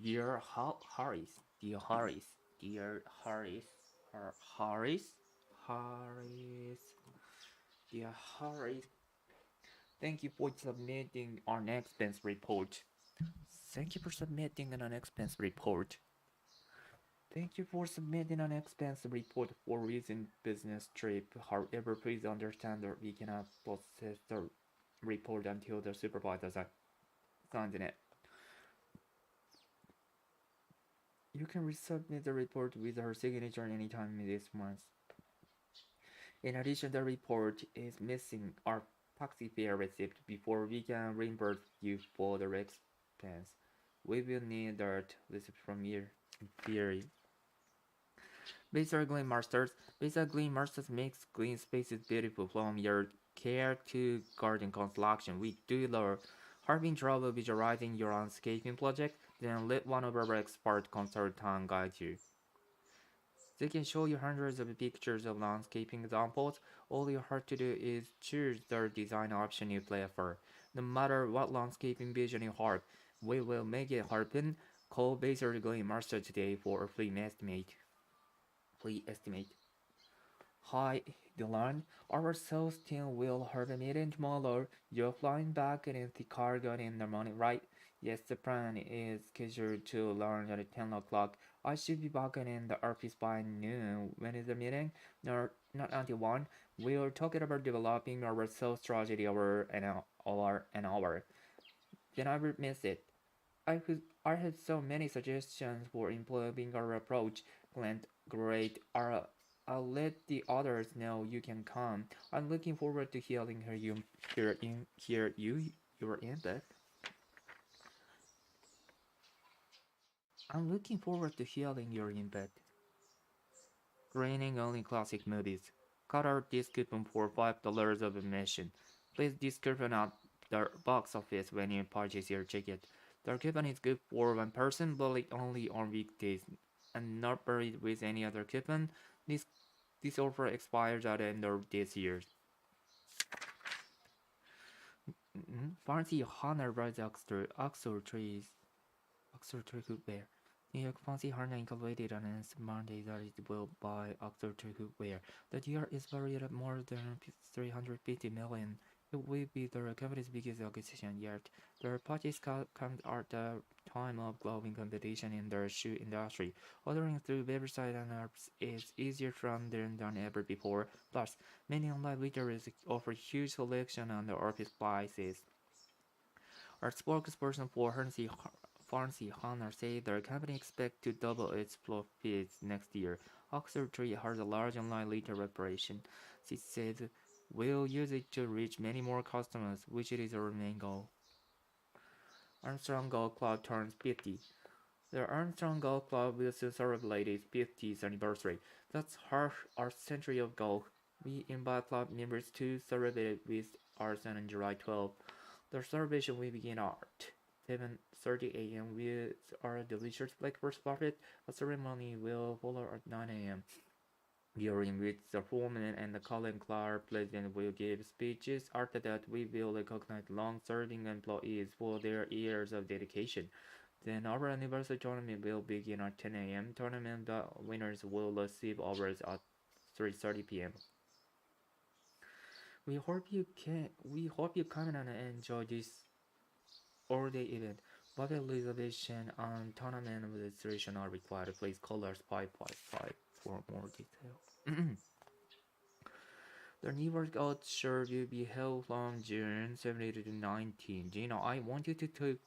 Dear Harris, dear Harris, dear Harris, Harris, Harris, dear Harris. Thank you for submitting an expense report. Thank you for submitting an expense report. Thank you for submitting an expense report for recent business trip. However, please understand that we cannot process the report until the supervisor signs it. You can resubmit the report with her signature anytime this month. In addition, the report is missing our taxi fare receipt before we can reimburse you for the expense. We will need that receipt from you. In theory. Basic Green Masters. Basic Green Masters makes green spaces beautiful from your care to garden construction. We do the having trouble visualizing your landscaping project, then let one of our expert consultants guide you. They can show you hundreds of pictures of landscaping examples. All you have to do is choose the design option you prefer. No matter what landscaping vision you have, we will make it happen. Call Basic Green Master today for a free estimate. Hi, Dylan. Our sales team will have a meeting tomorrow. You're flying back in the cargo in the morning, right? Yes, the plan is scheduled to launch at 10 o'clock. I should be back in the office by noon. When is the meeting? No, not until 1. We're talking about developing our sales strategy over an hour. Then I will miss it. I had so many suggestions for improving our approach. Glenn, great. I'll let the others know you can come. I'm looking forward to hearing your input. I'm looking forward to hearing your input. Raining only classic movies. Cut out this coupon for $5 of admission. Please this coupon at the box office when you purchase your ticket. The coupon is good for one person, but only on weekdays, and not buried with any other coupon. This offer expires at the end of this year. Fancy Hana rides Axel trees. Axel tree footwear. New York Fancy Hana Incorporated announced Monday that it will buy Axel tree footwear. The deal is valued at more than 350 million. It will be the company's biggest acquisition yet. The purchase comes at the time of growing competition in the shoe industry. Ordering through website and apps is easier from them than ever before. Plus, many online retailers offer huge selection on the office prices. Our spokesperson for Fancy Honor said the company expects to double its profits next year. Oxford Tree has a large online retail operation. She said, "We'll use it to reach many more customers, which is our main goal." Armstrong Golf Club turns 50. The Armstrong Golf Club will soon celebrate its 50th anniversary. That's half our century of golf. We invite club members to celebrate with us on July 12th. The celebration will begin at 7:30 a.m. with our delicious breakfast buffet. A ceremony will follow at 9 a.m. during which the foreman and the Colin Clark president will give speeches. After that, we will recognize long-serving employees for their years of dedication. Then our anniversary tournament will begin at 10 a.m. Tournament winners will receive awards at 3:30 p.m. We hope you come and enjoy this all-day event. Buffet reservation and tournament registration are required. Please call us 555 for more details. The New York Art Show will be held from June 17 to 19. Gina, I want you to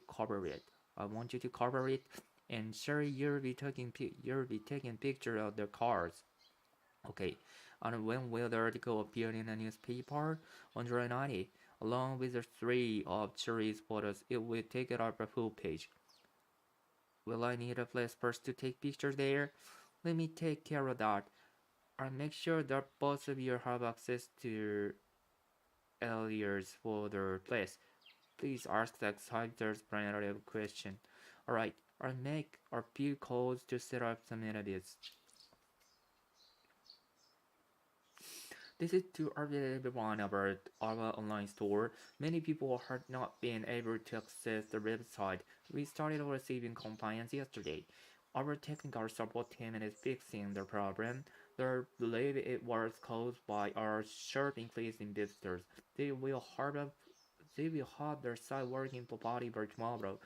cover it. I want you to cover it, and Sherry, you'll be taking picture of the cars. Okay. And when will the article appear in the newspaper? On July 90, along with the three of Cherry's photos, it will take it up a full page. Will I need a place first to take pictures there? Let me take care of that. I'll make sure that both of you have access to Elias for the place. Please ask the exciters plenty of question. Alright, I'll make a few calls to set up some interviews. This is to update everyone about our online store. Many people have not been able to access the website. We started receiving complaints yesterday. Our technical support team is fixing the problem. They believe it was caused by our sharp increase in visitors. They will have they will have their site working properly by tomorrow.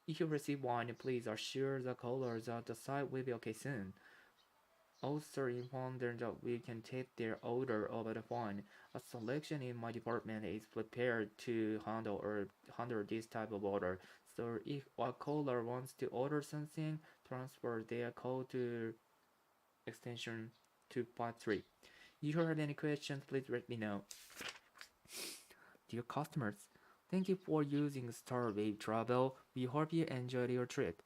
If you receive one, please assure the callers that the site will be okay soon. Also inform them that we can take their order over the phone. A selection in my department is prepared to handle this type of order. So if a caller wants to order something, transfer their call to extension 253. If you have any questions, please let me know. Dear customers, thank you for using Starwave Travel. We hope you enjoyed your trip.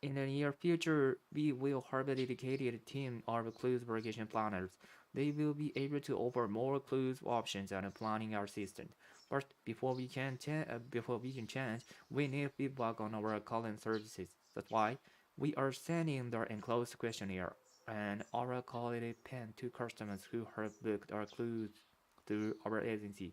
In the near future, we will have a dedicated team of cruise vacation planners. They will be able to offer more cruise options and planning assistance. But before we can change, we need feedback on our calling services. That's why we are sending the enclosed questionnaire and our quality pen to customers who have booked our cruise through our agency.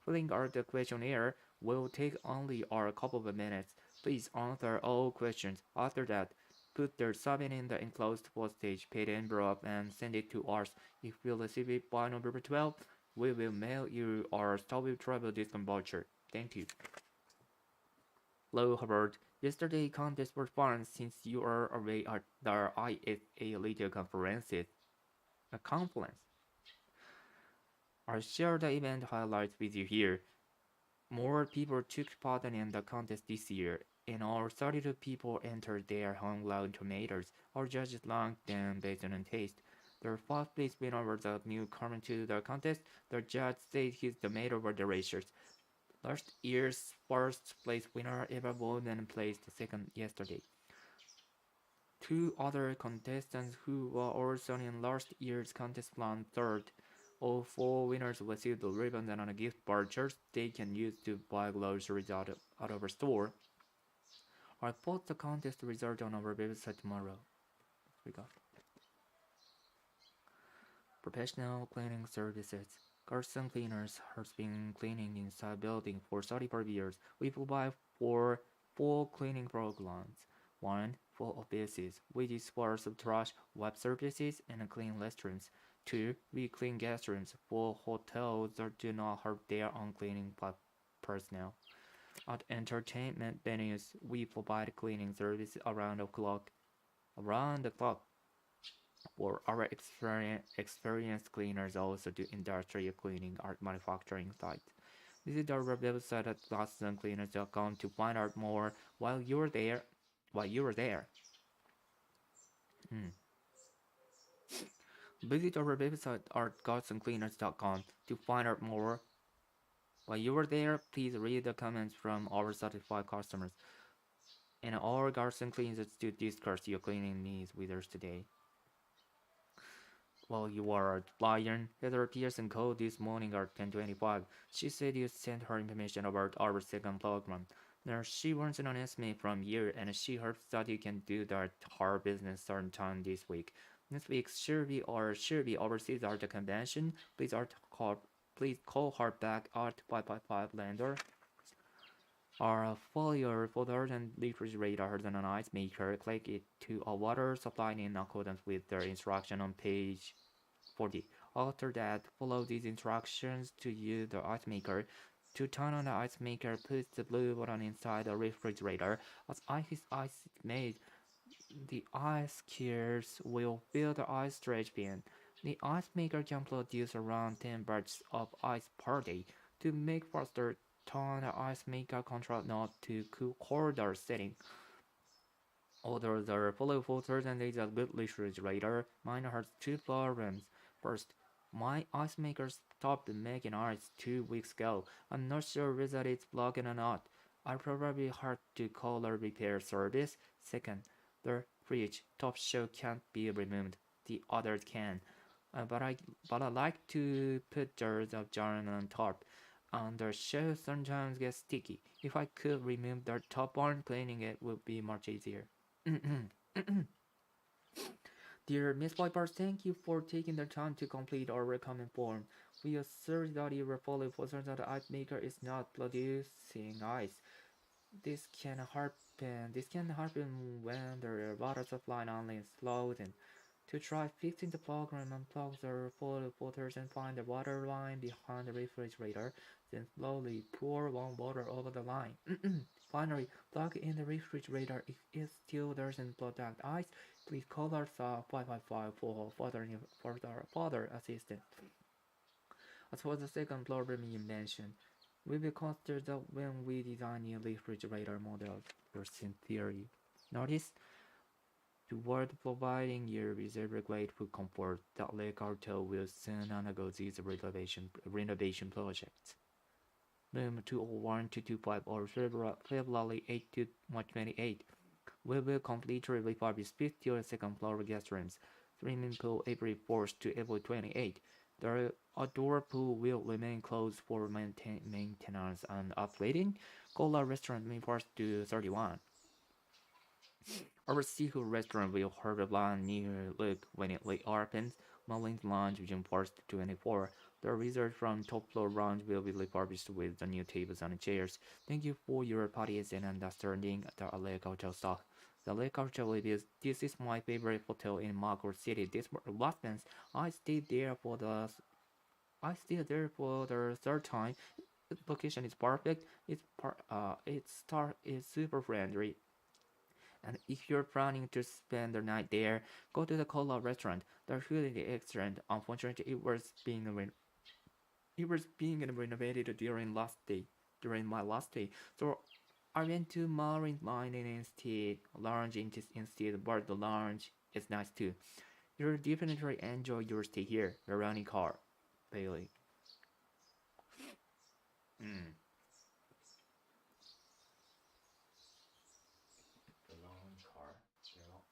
Filling out the questionnaire will take only a couple of minutes. Please answer all questions. After that, put the subject in the enclosed postage paid envelope and send it to us. If we receive it by November 12th, we will mail you our Stowaway Travel discount voucher. Thank you. Hello, Howard. Yesterday contest was fun since you are away at the ISA Little conferences. A conference. I'll share the event highlights with you here. More people took part in the contest this year, and all 32 people entered their homegrown tomatoes. Our judges ranked them based on taste. The first place winner was a newcomer to the contest. The judge said his tomato were delicious. Last year's first place winner ever won and placed second yesterday. Two other contestants who were also in last year's contest won third. All four winners received ribbons and a gift vouchers they can use to buy groceries out of our store. I'll post the contest result on our website tomorrow. We got professional cleaning services. Garson Cleaners has been cleaning inside building for 35 years. We provide for four cleaning programs. One for offices, which is for trash, web services, and clean restrooms. Two, we clean guest rooms for hotels that do not have their own cleaning personnel. At entertainment venues, we provide cleaning services around the clock. For our experienced cleaners also do industrial cleaning at manufacturing sites. Visit our website at glassandcleaners.com to find out more while you're there. While you're there. Hmm. Visit our website at glassandcleaners.com to find out more. While you are there, please read the comments from our satisfied customers. And our garden cleaners to discuss your cleaning needs with us today. While you are at Bayern, Heather Pearson called this morning at 10:25. She said you sent her information about our second program. Now she wants an estimate from you, and she hopes that you can do that her business sometime this week. Next week should be overseas at the convention. Please call her back at 555 Lander. Our failure folder and refrigerators and an ice maker. Click it to a water supply in accordance with the instruction on page 40. After that, follow these instructions to use the ice maker. To turn on the ice maker, push the blue button inside the refrigerator. As ice is made, the ice cubes will fill the ice storage bin. The ice maker can produce around 10 batches of ice per day. To make faster, turn the ice maker control knob to colder setting. Although the follow filters and is a good refrigerator, mine has two problems. First, my ice maker stopped making ice 2 weeks ago. I'm not sure whether it's broken or not. I probably had to call a repair service. Second, the fridge top shelf can't be removed. The others can. But I like to put jars of jam on top. And the shelf sometimes gets sticky. If I could remove the top one, cleaning it would be much easier. Dear Miss Vipers, thank you for taking the time to complete our recommend form. We assert that your follow poster that the ice maker is not producing ice. This can happen when the water supply only is low. To try fixing the program, unplug the photo filters and find the water line behind the refrigerator. Then slowly pour warm water over the line. Finally, plug in the refrigerator. If it still doesn't protect ice, please call us 555 for further assistance. As for the second problem you mentioned, we will consider that when we design new refrigerator models in theory. Notice, toward providing you reserve-grade food comfort, the Le Cartel will soon undergo these renovation projects. Room 201 to 25 or February 8 to 28. We will completely refurbish 50 second floor guest rooms. Swimming pool April 4th to April 28. The outdoor pool will remain closed for maintenance and upgrading. Cola restaurant May 1st to 31. Our seafood restaurant will have a brand new look when it reopens. Marlins Lounge June 1st to 24. The resort from top floor lounge will be refurbished with the new tables and chairs. Thank you for your patience and understanding the Lake Hotel staff. The Lake Hotel this is my favorite hotel in Margaret City. This last month I stayed there for the third time. The location is perfect. Its staff is super friendly. And if you're planning to spend the night there, go to the Cola restaurant. The food is excellent. Unfortunately, it was being renovated during my last day. So I went to Marine Line instead, but the lounge is nice too. You'll definitely enjoy your stay here. The running car, Bailey. Mm. The running car.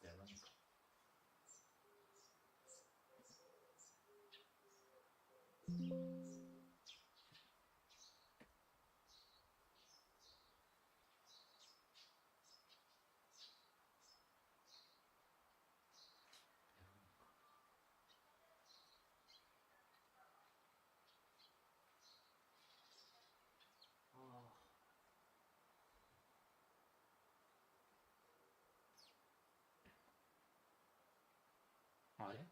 The running car. Oh, are they?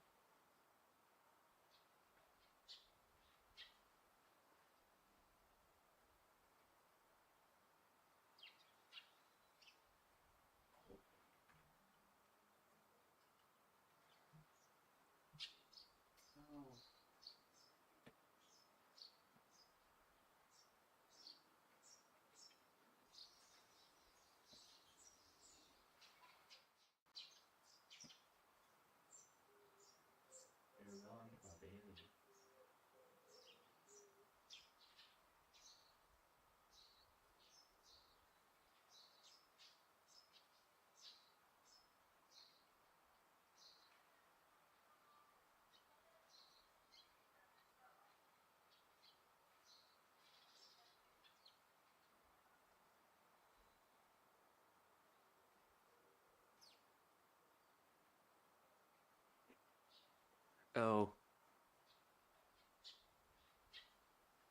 Oh. They're running a Bailey. Oh.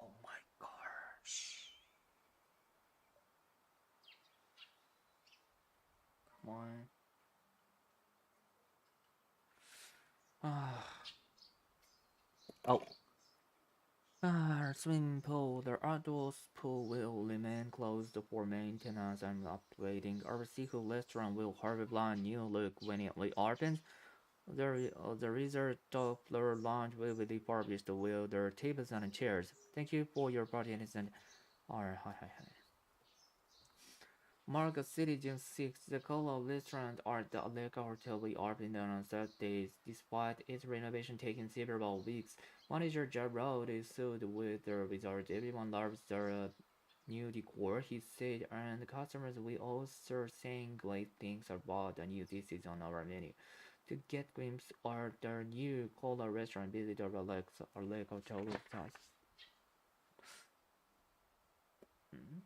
Oh my gosh. Come on. Ah. Oh. Swimming pool. The outdoor pool will remain closed for maintenance and upgrading. Our seafood restaurant will have a brand new look when it reopens. The resort top floor lounge will be refurbished with their tables and chairs. Thank you for your participation. Alright, hi, hi, hi. Market City, June 6th, the Cola restaurant at the Aleka Hotel reopened on Saturdays despite its renovation taking several weeks. Manager Joe Road is sold with the resort. Everyone loves the new decor, he said, and customers will also saying great things about the new dishes on our menu. To get glimpse of the new Cola restaurant, visit our Aleka Hotel website. Mhm.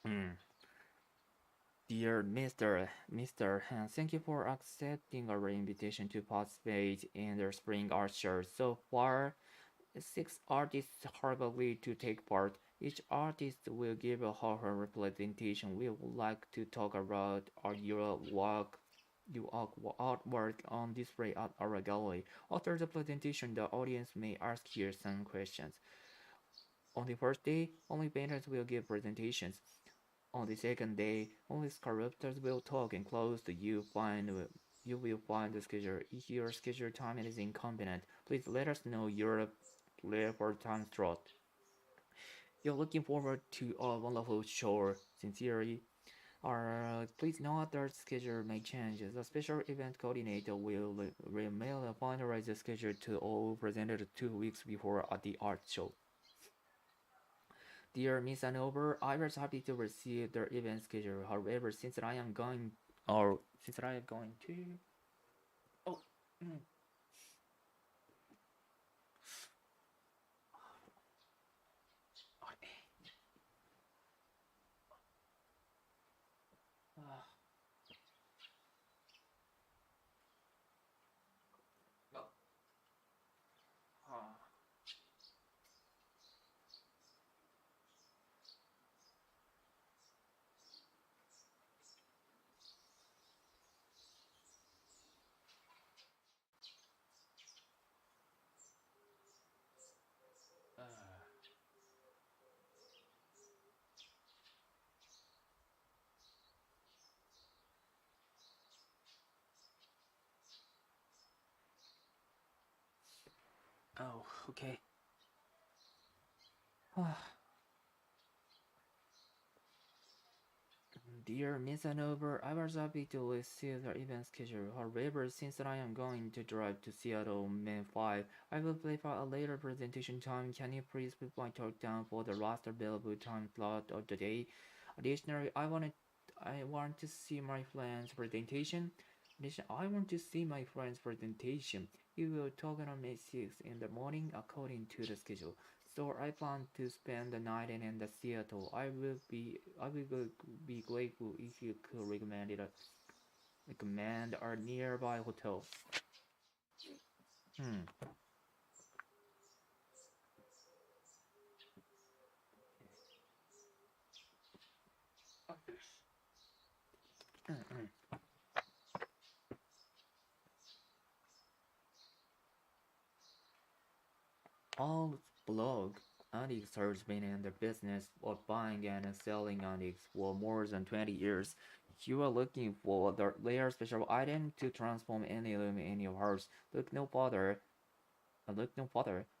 Hmm. Dear Mr. Han, thank you for accepting our invitation to participate in the Spring Art Show. So far, six artists have agreed to take part. Each artist will give a horror representation. We would like to talk about your artwork on display at our gallery. After the presentation, the audience may ask you some questions. On the first day, only painters will give presentations. On the second day, only sculptors will talk and close. You will find the schedule. If your schedule time is inconvenient, please let us know your labor time slot. You're looking forward to a wonderful show. Sincerely, please note that schedule may change. The special event coordinator will mail a finalized schedule to all presenters 2 weeks before at the art show. Dear Miss Hanover, I was happy to receive the event schedule. However, since I am going to, oh, mm, uh, uh, uh, oh, okay. Dear Miss Hanover, I was happy to receive the event schedule. However, since I am going to drive to Seattle May 5, I will play for a later presentation time. Can you please put my talk down for the last available time slot of the day? Additionally, I want to see my friend's presentation. I want to see my friend's presentation. He will talk on May 6th in the morning according to the schedule. So I plan to spend the night in the Seattle. I will be grateful if you could recommend a nearby hotel. Hmm. All blog antiques has been in the business of buying and selling antiques for more than 20 years. You are looking for the rare special item to transform any room in your house. Look no further.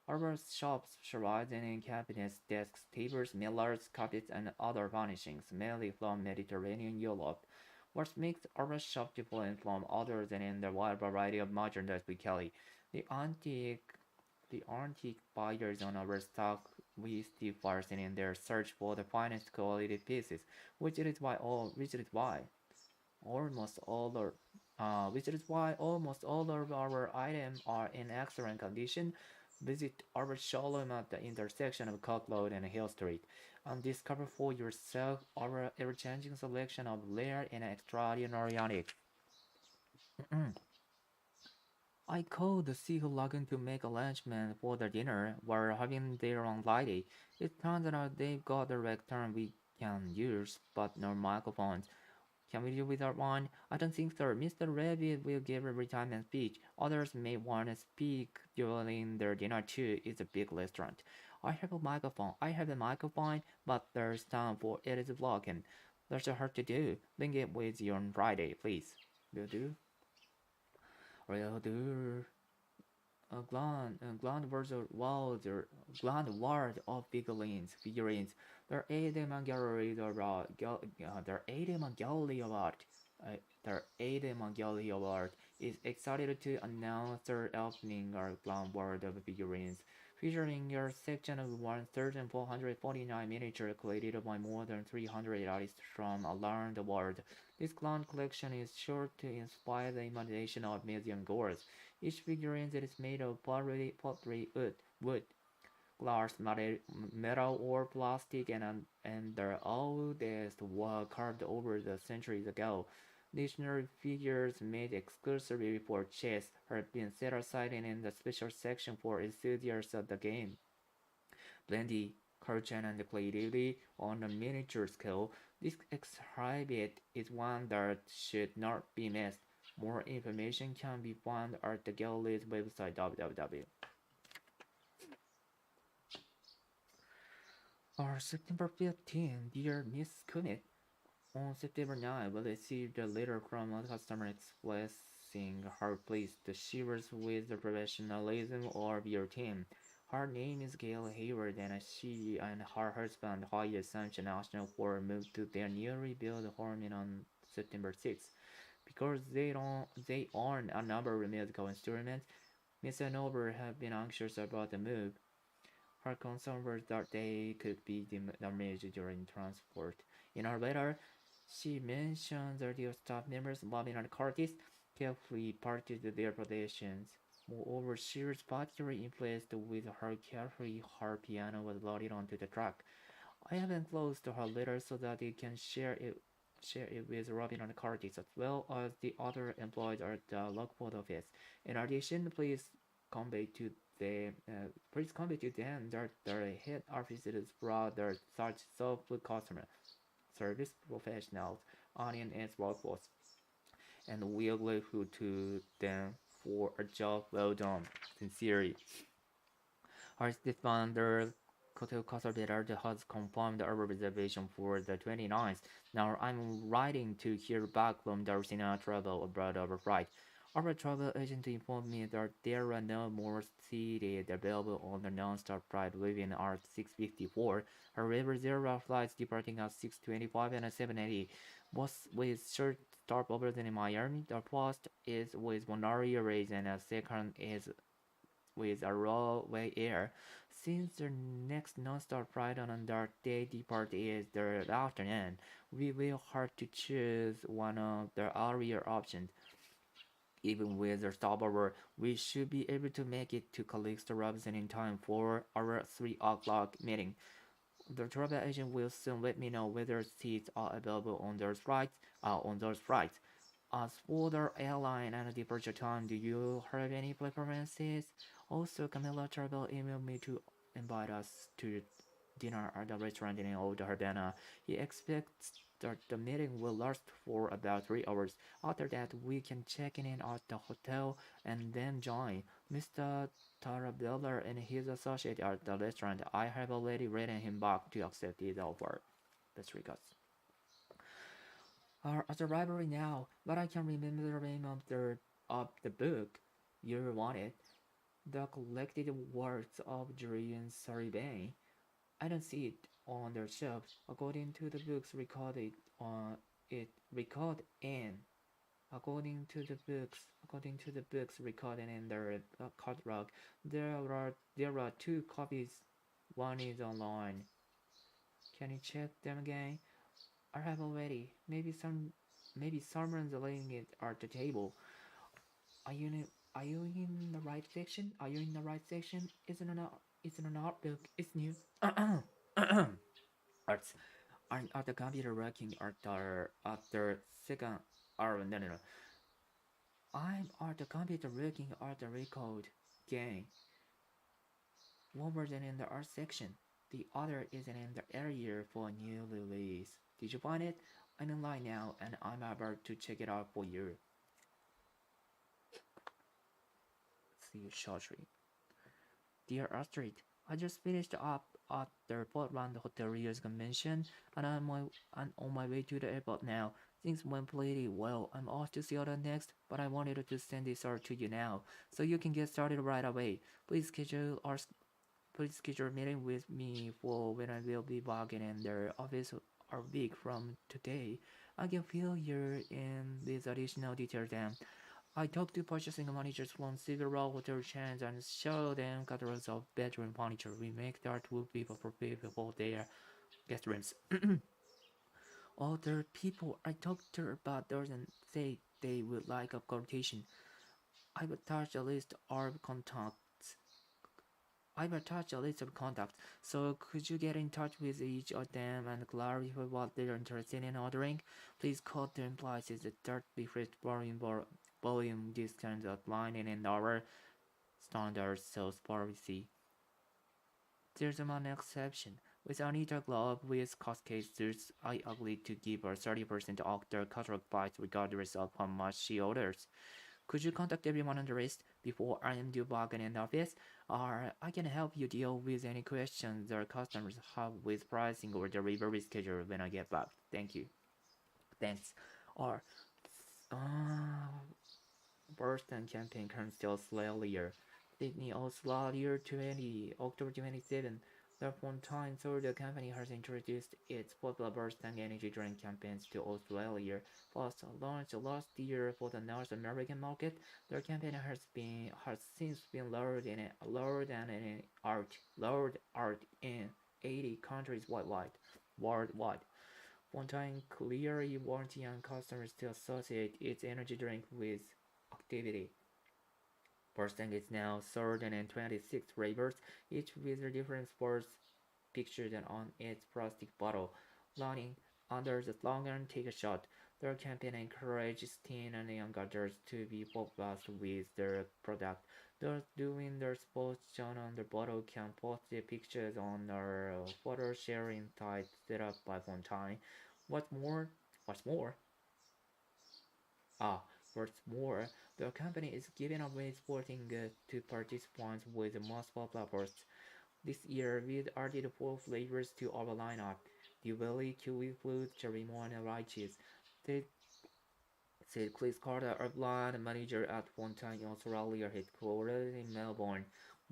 Our shops specialize in cabinets, desks, tables, millers, carpets, and other furnishings, mainly from Mediterranean Europe. What makes our shop different from others and in the wide variety of merchandise we carry. The antique the antique buyers on our stock we still first in their search for the finest quality pieces, which is why almost all our which is why almost all of our items are in excellent condition. Visit our showroom at the intersection of Cock Road and Hill Street and discover for yourself our ever-changing selection of rare and extraordinary antiques. I called the sea lagoon to make arrangements for the dinner. We're having their own lady. It turns out they've got a return we can use, but no microphones. Can we do without one? I don't think so. Mr. Rabbit will give a retirement speech. Others may want to speak during their dinner too. It's a big restaurant. I have a microphone. I have a microphone, but there's time for it is blocking. That's hard to do. Bring it with you on Friday, please. Will do. Will do. grand world of figurines. Their Adam gallery their Adam gallery award. Uh, their Adam gallery award is excited to announce their opening our grand world of figurines, featuring a section of 1,449 miniatures created by more than 300 artists from around the world. This grand collection is sure to inspire the imagination of museum goers. Each figurine is made of pottery, wood, glass, metal, or plastic, and their oldest were carved over the centuries ago. Dictionary figures made exclusively for chess have been set aside in the special section for enthusiasts of the game. Plenty, culture, and creativity on a miniature scale, this exhibit is one that should not be missed. More information can be found at the gallery's website www. On September 15, dear Miss Comet, on September 9, we received a letter from a customer expressing her pleased to shivers with the professionalism of your team. Her name is Gail Hayward, and she and her husband, Hoya Assumption National Corps, moved to their newly built home on September 6th. Because they own a number of musical instruments, Miss Hanover have been anxious about the move. Her concern was that they could be damaged during transport. In her letter, she mentioned that the staff members, Bobby and Curtis, carefully parted their possessions. Moreover, she was particularly impressed with how carefully her piano was loaded onto the truck. I have enclosed her letter so that you can share it with Robin and Curtis as well as the other employees at the Lockport office. In addition, please convey to them that their head office is rather such soft customer service professionals onion its workforce, and we are grateful to them for a job well done. Sincerely. Our founder Hotel Casablanca has confirmed our reservation for the 29th. Now I'm writing to hear back from the Arsena Travel about our flight. Our travel agent informed me that there are no more seats available on the non-stop flight leaving at 6:54. However, there are flights departing at 6:25 and 7:80, both with short stopovers in Miami. The first is with Monterey Airways and the second is with a railway air. Since the next non-stop flight on that day depart is the afternoon, we will have to choose one of the earlier options. Even with the stopover, we should be able to make it to Calixto Robinson in time for our 3 o'clock meeting. The travel agent will soon let me know whether seats are available on those flights. As for the airline and departure time, do you have any preferences? Also, Camilla Travel emailed me to invite us to dinner at the restaurant in Old Havana. He expects that the meeting will last for about 3 hours. After that, we can check in at the hotel and then join Mr. Tarabella and his associate at the restaurant. I have already written him back to accept his offer. Best regards. Are at the library now, but I can remember the name of the book you wanted. The collected works of Julian Saribane. I don't see it on their shelves. According to the books recorded on it record in according to the books recorded in their catalog, there are two copies. One is online. Can you check them again? I have already. Maybe someone's laying it at the table. Are you in, are you in the right section? Are you in the right section? It's an art book. It's new. Arts. I'm at the computer working at the second. No. I'm at the computer working at the record game. One version in the art section. The other is in the area for a new release. Did you find it? I'm in line now and I'm about to check it out for you. See you shortly. Dear Astrid, I just finished up at the Portland Hotel Rios convention and I'm on my way to the airport now. Things went pretty well. I'm off to Seattle next, but I wanted to send this art to you now, so you can get started right away. Please schedule a meeting with me for when I will be back in their office a week from today. I can fill you in these additional details then. I talked to purchasing managers from several hotel chains and show them catalogs of bedroom furniture we make that will be appropriate for their guest rooms. Other people I talked to about doesn't say they would like a quotation. I've attached a list of contacts. I've attached a list of contacts, so could you get in touch with each of them and clarify what they're interested in ordering? Please quote them prices that reflect volume discounts outlined in our standard sales policy. There's one exception. With Anita Glove with Cascade Suits, I agreed to give her 30% off their catalog price regardless of how much she orders. Could you contact everyone on the list before I am due back in the office? Or I can help you deal with any questions their customers have with pricing or delivery schedule when I get back. Thank you. Thanks. Or uh, Boston campaign can still earlier. Sydney Australia 20, October 27. The Fontaine Soda Company has introduced its popular Boston energy drink campaigns to Australia. First launched last year for the North American market, their campaign has since been lowered art in 80 countries worldwide. Fontaine clearly warns young customers to associate its energy drink with activity. Mustang is now sold in 26 flavors, each with a different sports pictured on its plastic bottle. Running under the slogan "Take a Shot," their campaign encourages teen and young adults to be popular with their product. Those doing their sports shown on the bottle can post their pictures on their photo sharing site set up by Fontaine. What's more, what's more, Ah, what's more, the company is giving away sporting goods to participants with the most popular posts. This year, we added 4 flavors to our lineup: Diwali, kiwi fruit, cherry lemon, and lychees. They said Chris Carter, a blind manager at Fontaine Australia headquarters in Melbourne.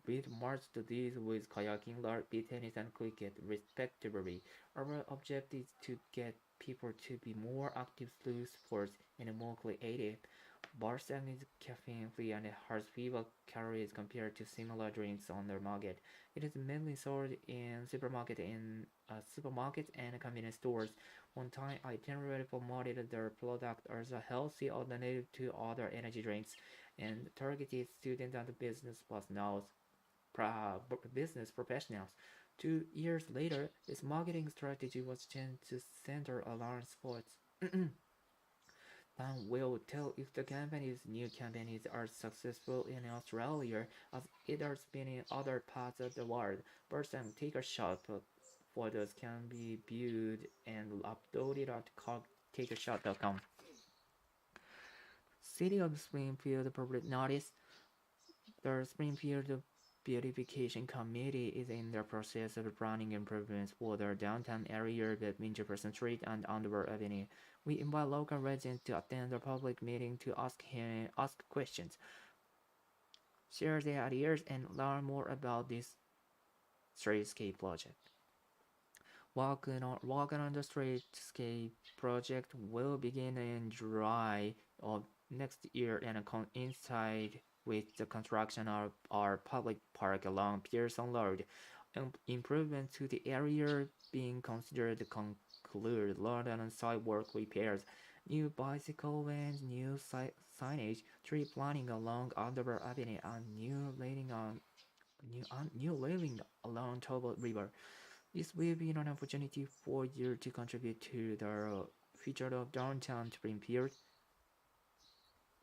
We marched these with kayaking, rugby, tennis, and cricket, respectively. Our objective is to get people to be more active through sports and more creative. Barstang is caffeine-free and has fewer calories compared to similar drinks on the market. It is mainly sold in supermarkets and convenience stores. One time, I generally promoted their product as a healthy alternative to other energy drinks and targeted students and business professionals. 2 years later, its marketing strategy was changed to center around sports. Time will tell if the company's new campaigns are successful in Australia as it has been in other parts of the world. First time take a shot photos can be viewed and uploaded at takeshot.com. City of Springfield public notice. The Springfield Beautification Committee is in the process of planning improvements for the downtown area between Jefferson Street and Underwood Avenue. We invite local residents to attend the public meeting to ask questions, share their ideas, and learn more about this streetscape project. Walking on the streetscape project will begin in July of next year and coincide with the construction of our public park along Pearson Road. Improvements to the area being considered conclude London and sidewalk repairs, new bicycle lanes, new signage, tree planting along Underwood Avenue, and new railing along Talbot River. This will be an opportunity for you to contribute to the future of downtown Springfield.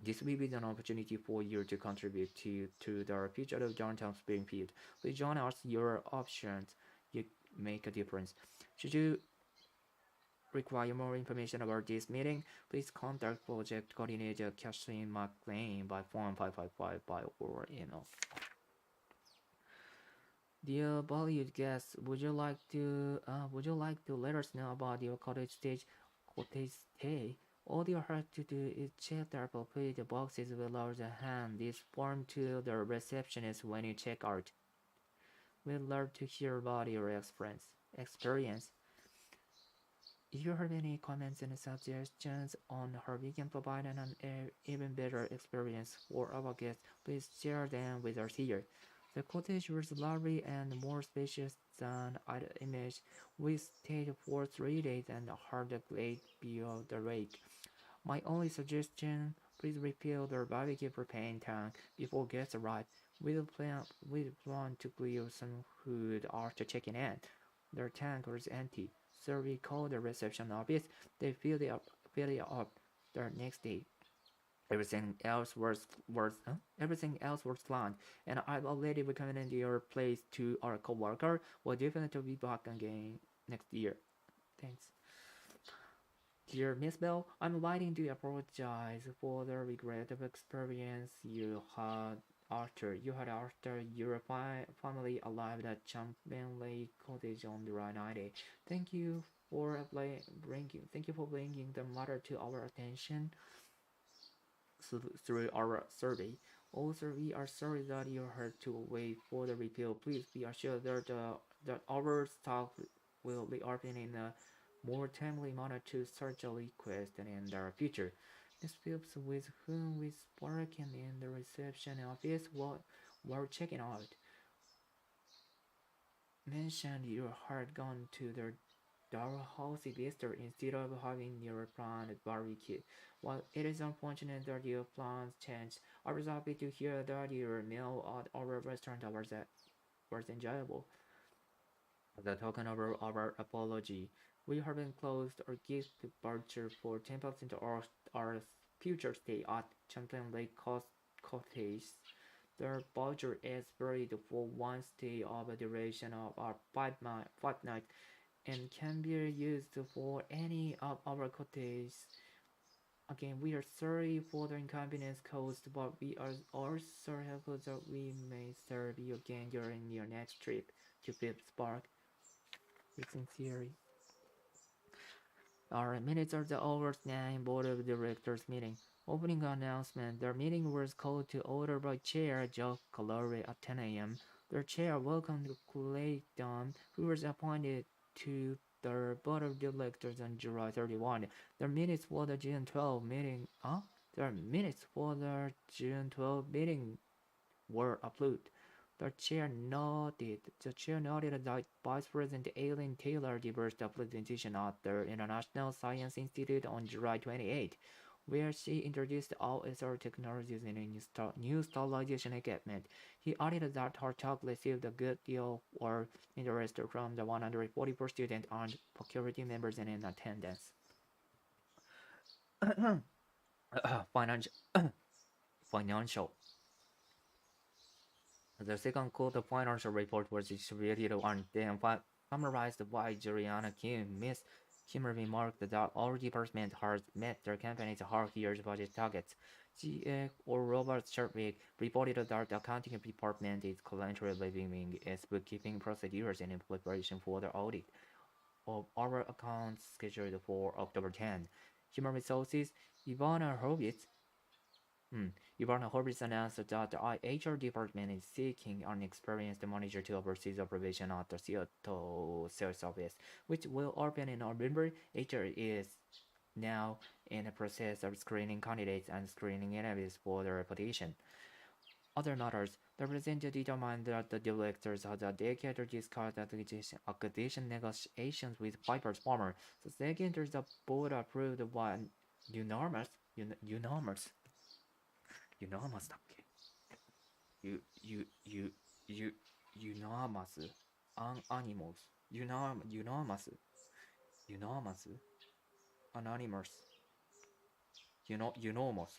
This will be an opportunity for you to contribute to the future of downtown Springfield. Please join us. Your options you make a difference. Should you require more information about this meeting, please contact project coordinator Kathleen McLean by phone 555 by or email. Dear valued guests, would you like to let us know about your cottage stay All you have to do is check the appropriate boxes below the hand this form to the receptionist when you check out. We'd love to hear about your experience. If you have any comments and suggestions on how we can provide an even better experience for our guests, please share them with us here. The cottage was lovely and more spacious than I'd imagined. We stayed for 3 days and had a great view of the lake. My only suggestion, please refill the barbecue propane tank before guests arrive. We plan to grill some food after checking in. Their tank was empty, so we called the reception office. They filled it up the next day. Everything else was planned, and I've already recommended your place to our coworker. We'll definitely be back again next year. Thanks. Dear Miss Bell, I'm writing to apologize for the regrettable experience you had after your family arrived at Champion Lake Cottage on the right night. Thank you for bringing the matter to our attention through our survey. Also, we are sorry that you had to wait for the repeal. Please be assured that our staff will be opening in a more timely manner to such a request in the future. Ms. Phillips, with whom we spoken in the reception office while checking out, mentioned you had gone to the Dalhousie Bistro instead of having your planned barbecue. While it is unfortunate that your plans changed, I was happy to hear that your meal at our restaurant was enjoyable. As a token of our apology, we have enclosed our gift voucher for 10% off our future stay at Champlain Lake Cottage. The voucher is valid for one stay of a duration of 5 nights and can be used for any of our cottages. Again, we are sorry for the inconvenience caused, but we are also hopeful that we may serve you again during your next trip to Phipps Park. With sincerely. Our minutes are the August 9 Board of Directors meeting. Opening announcement. The meeting was called to order by Chair Joe Calore at 10 a.m. The chair welcomed Clayton, who was appointed to the Board of Directors on July 31. The minutes for the June 12 meeting, The minutes for the June 12 meeting were approved. The chair noted that Vice President Aileen Taylor delivered the presentation at the International Science Institute on July 28, where she introduced all SR technologies and new sterilization equipment. He added that her talk received a good deal of interest from the 144 students and faculty members in attendance. Financial. Financial. The second quarter financial report was distributed and then summarized by Juliana Kim. Ms. Kim remarked that all departments has met their company's half-year budget targets. GF or Robert Sharpwick reported that the accounting department is currently reviewing its bookkeeping procedures in preparation for the audit of our accounts scheduled for October 10. Human Resources, Ivana Horvitz Ivana Horvitz announced that the HR department is seeking an experienced manager to oversee the operation at the Seattle sales office, which will open in November. HR is now in the process of screening candidates and screening interviews for the position. Other matters, the president determined that the directors had a decade to discuss acquisition negotiations with Piper's Farmer. The second, the board approved one unanimous, unanimous unanimous だっけゆ、unanimous animals unanimous unanimous anonymous unanimous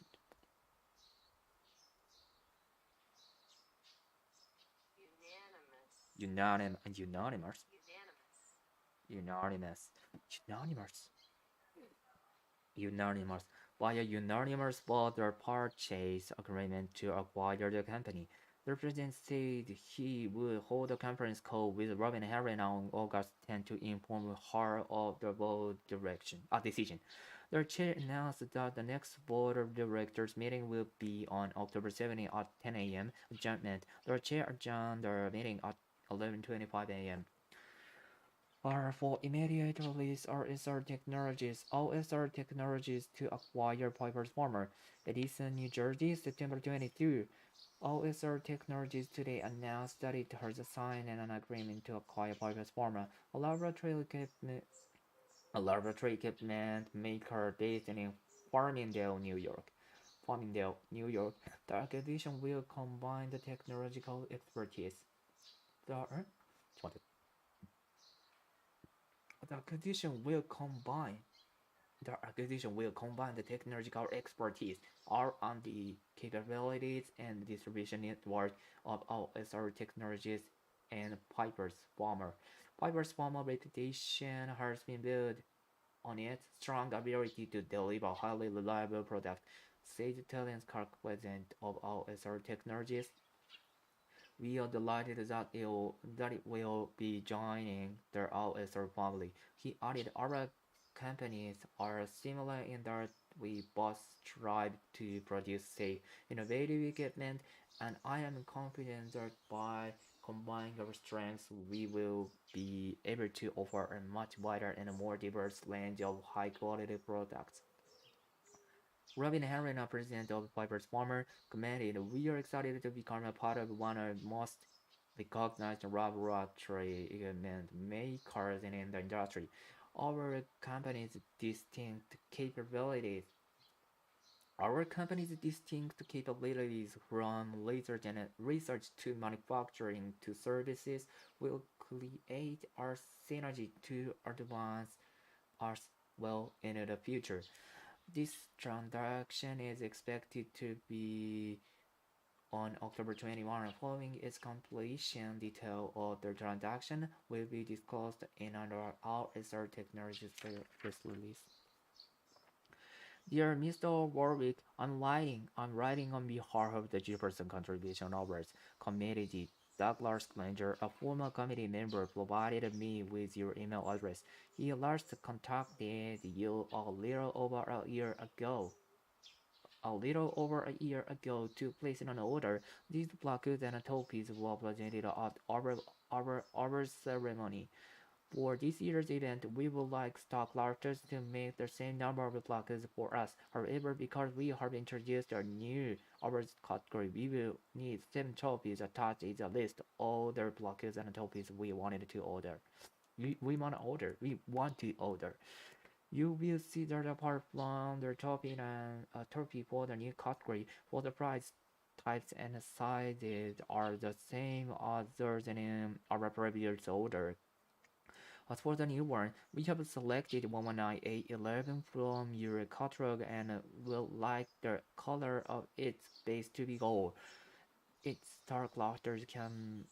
unanimous unanimous unanimous unanimous by a unanimous vote or purchase agreement to acquire the company. The president said he would hold a conference call with Robin Herring on August 10 to inform her of the vote decision. Their chair announced that the next board of directors meeting will be on October 17 at 10 a.m. Adjournment. Their chair adjourned their meeting at 11:25 a.m. Are for immediate release are SR Technologies, OSR Technologies to acquire Piper's former Edison, New Jersey, September 22. OSR Technologies today announced that it has signed an agreement to acquire Piper's former, a laboratory equipment maker based in Farmingdale, New York. Farmingdale, New York. The acquisition will combine the technological expertise. The, the acquisition will combine the technological expertise, R&D capabilities, and distribution network of OSR Technologies and Piper's Farmer. Piper's Farmer reputation has been built on its strong ability to deliver highly reliable products, said Talent Clark, president of OSR Technologies. We are delighted that it will be joining the RSR family. He added, our companies are similar in that we both strive to produce safe, innovative equipment, and I am confident that by combining our strengths, we will be able to offer a much wider and a more diverse range of high quality products. Robin Herring, president of Piper's Farmer, commented, we are excited to become a part of one of the most recognized laboratory equipment makers in the industry. Our company's distinct capabilities our company's distinct capabilities from research to manufacturing to services will create our synergy to advance us well into the future. This transaction is expected to be on October 21. Following its completion, detail of the transaction will be disclosed in our RSR Technologies press release. Dear Mr. Warwick, I'm writing on behalf of the Jefferson Contribution Awards Committee. Douglas Granger, a former committee member, provided me with your email address. He last contacted you a little over a year ago to place an order. These plaques and trophies were presented at our ceremony. For this year's event, we would like stock largest to make the same number of plaques for us. However, because we have introduced a new awards category, we will need 7 trophies attached to the list. All the plaques and trophies we wanted to order. We want to order. You will see that apart from the trophy and trophy for the new category, for the price types and sizes are the same as those in our previous order. As for the new one, we have selected 119A11 from your catalog and will like the color of its base to be gold. Its star clusters can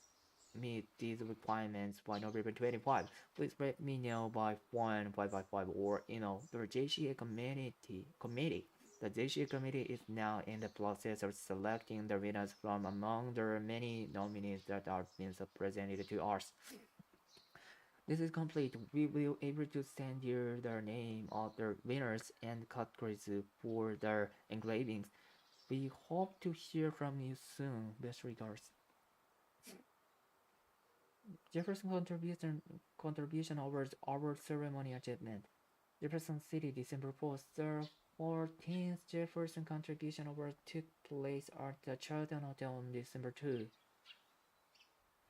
meet these requirements by November 25. Please let me know by phone 555 or email the JCA committee. The JCA committee is now in the process of selecting the winners from among the many nominees that are being presented to us. This is complete. We will able to send you the name of the winners and categories for their engravings. We hope to hear from you soon. Best regards. Jefferson Contribution Awards Award Ceremony Achievement. Jefferson City, December 4th. The 14th Jefferson Contribution Award took place at the Charlton Hotel on December 2.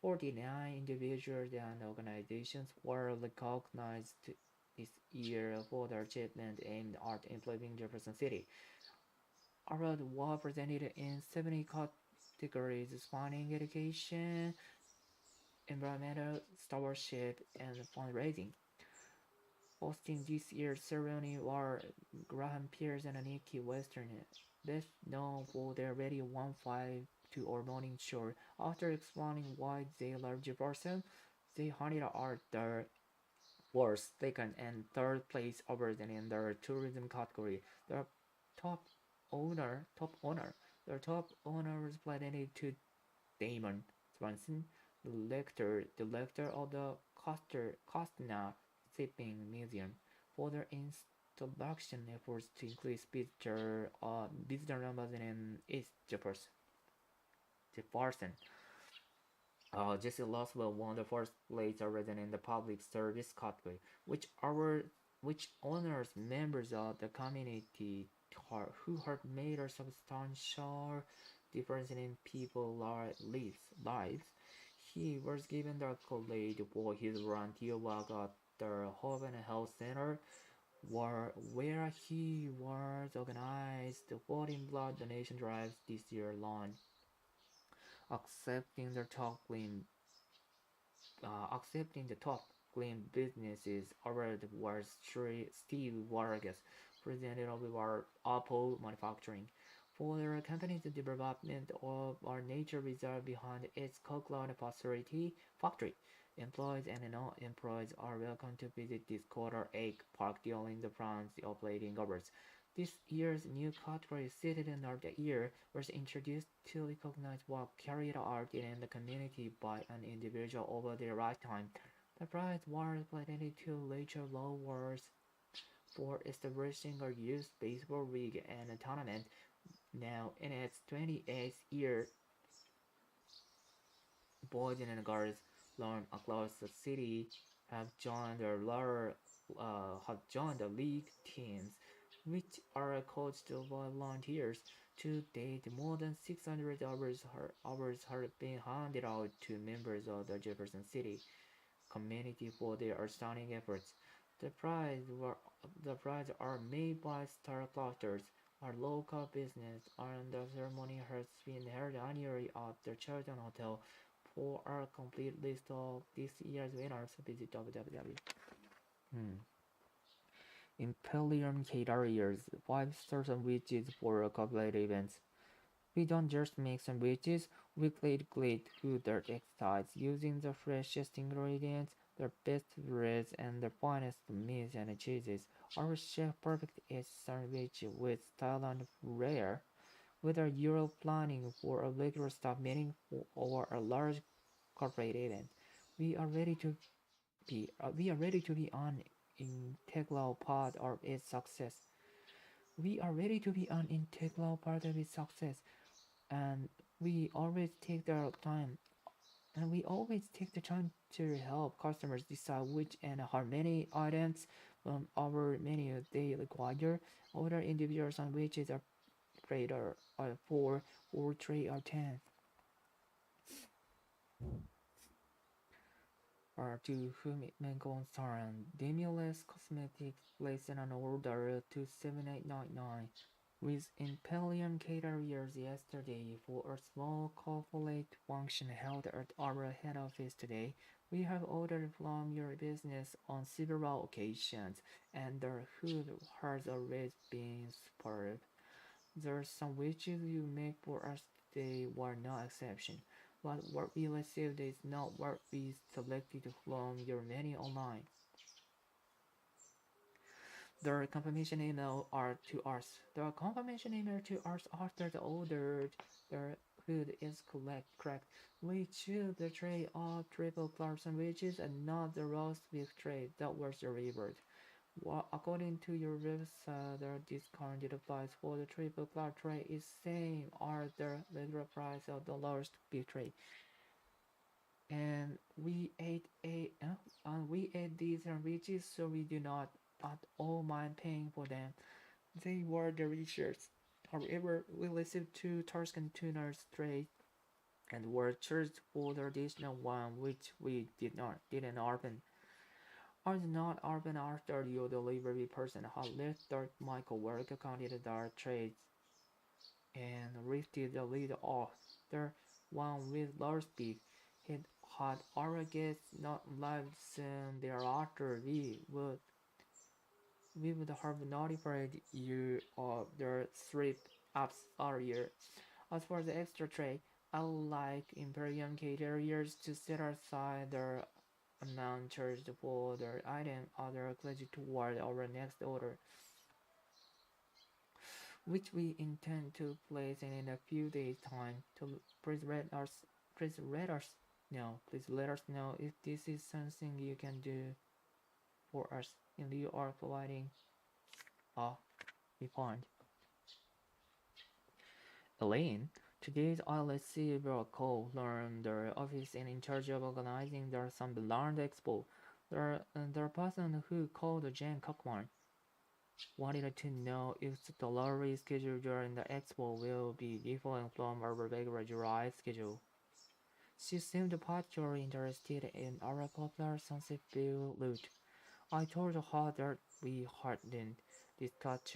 49 individuals and organizations were recognized this year for their achievement aimed at improving Jefferson City. Awards were presented in 70 categories spanning education, environmental stewardship, and fundraising. Hosting this year's ceremony were Graham Pierce and Nikki Western, best known for their Radio 152 or morning show. After explaining why they love Jefferson, they handed out their first, second, and third place awards in their tourism category. The top the top honor was presented to Damon Swanson, director of the Costner Shipping Museum, for their introduction efforts to increase visitor numbers in East Jefferson. Jesse Laswell won the first place awarded in the public service category, which honors members of the community who have made a substantial difference in people's lives. He was given the accolade for his volunteer work at the Hogan Health Center, where he was organized the voting blood donation drives this year long, accepting the top clean accepting the top clean businesses award was Steve Vargas, president of our Apple Manufacturing, for their company's development of our nature reserve behind its Coquelin factory. Employees and non-employees are welcome to visit this Toeic Park during the plant's operating hours. This year's new category, Citizen of the Year, was introduced to recognize work carried out in the community by an individual over their lifetime. The prize was presented to Rachel Lowers for establishing a youth baseball league and a tournament. Now in its 28th year, boys and girls learn across the city have joined the league teams, which are coached by volunteers. To date, more than 600 hours have been handed out to members of the Jefferson City community for their outstanding efforts. The prize were the prize are made by Star Clusters, our local business, and the ceremony has been held annually at the Charlton Hotel. For a complete list of this year's winners, visit www. Hmm. Imperium caterers, 5 stars sandwiches for corporate events. We don't just make sandwiches, we create great food that excites using the freshest ingredients, the best breads, and the finest meats and cheeses. Our chef perfect each sandwich with style and flair. Whether you're planning for a regular staff meeting or a large corporate event, we are ready to be an integral part of its success. We are ready to be an integral part of its success, and we always take the time we always take the time to help customers decide which and how many items from our menu they require. Other individual sandwiches are great or 4 or 3 or 10. Or to whom it may concern, Demulus Cosmetics placed an order to 7899 with Imperium Caterers yesterday for a small corporate function held at our head office today. We have ordered from your business on several occasions, and the food has always been superb. The sandwiches you make for us today were no exception, but what we received is not what we selected from your menu online. The confirmation email are to us. The confirmation email to us after the order the food is correct. We choose the tray of triple club sandwiches and not the roast beef tray that was delivered. Well, according to your website, the discounted price for the triple club tray is same as the regular price of the roast beef tray. And we ate these sandwiches, so we do not at all mind paying for them. They were delicious. However, we received two Tuscan tuna trays and were charged for the additional one, which we didn't open. I did not open after your delivery person had left my coworker counted the trays and lifted the lid off the one with large beak. It had our guests not arrived soon thereafter, we would have notified you of the slip ups earlier. As for the extra tray, I would like Imperium caterers to set aside the amount charged for the item other credit toward our next order, which we intend to place in a few days' time. To please let us please let us know if this is something you can do for us in lieu of providing Ah, we find. Elaine, today's I'll receive a call from the office and in charge of organizing the Sunderland Expo. The person who called Jane Cockman wanted to know if the lottery schedule during the expo will be different from our regular July schedule. She seemed particularly interested in our popular Sunset View route. I told her that we hadn't discussed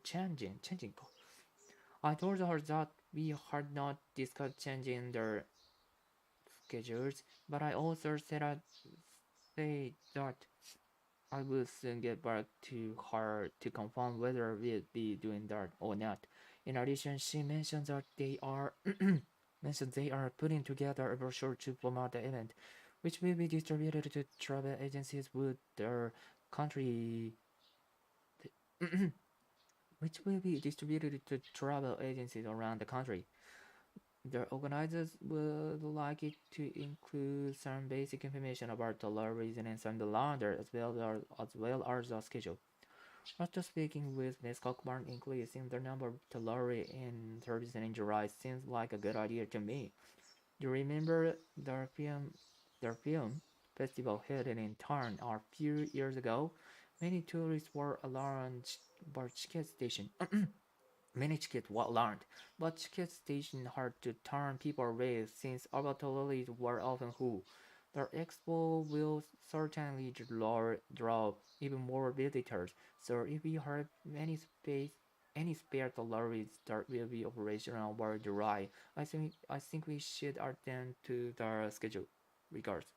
changing. I told her that we had not discussed changing the schedules, but I also said that I will soon get back to her to confirm whether we'll be doing that or not. In addition, she mentioned that they are putting together a brochure to promote the event, which will be distributed to travel agencies with their country which will be distributed to travel agencies around the country. The organizers would like it to include some basic information about the law reason and some the launder as well as the schedule. After speaking with Ms. Cockburn, increasing the number of Telori in service and in July seems like a good idea to me. Do you remember the film festival held in Tarn a few years ago? Many tourists were alarmed by ticket station. Many tickets were learned, but ticket station hard to turn people away since opportunities were often full. The expo will certainly draw even more visitors, so if we have any spare lorries that will be operational by July, I think we should attend to the schedule. Regards.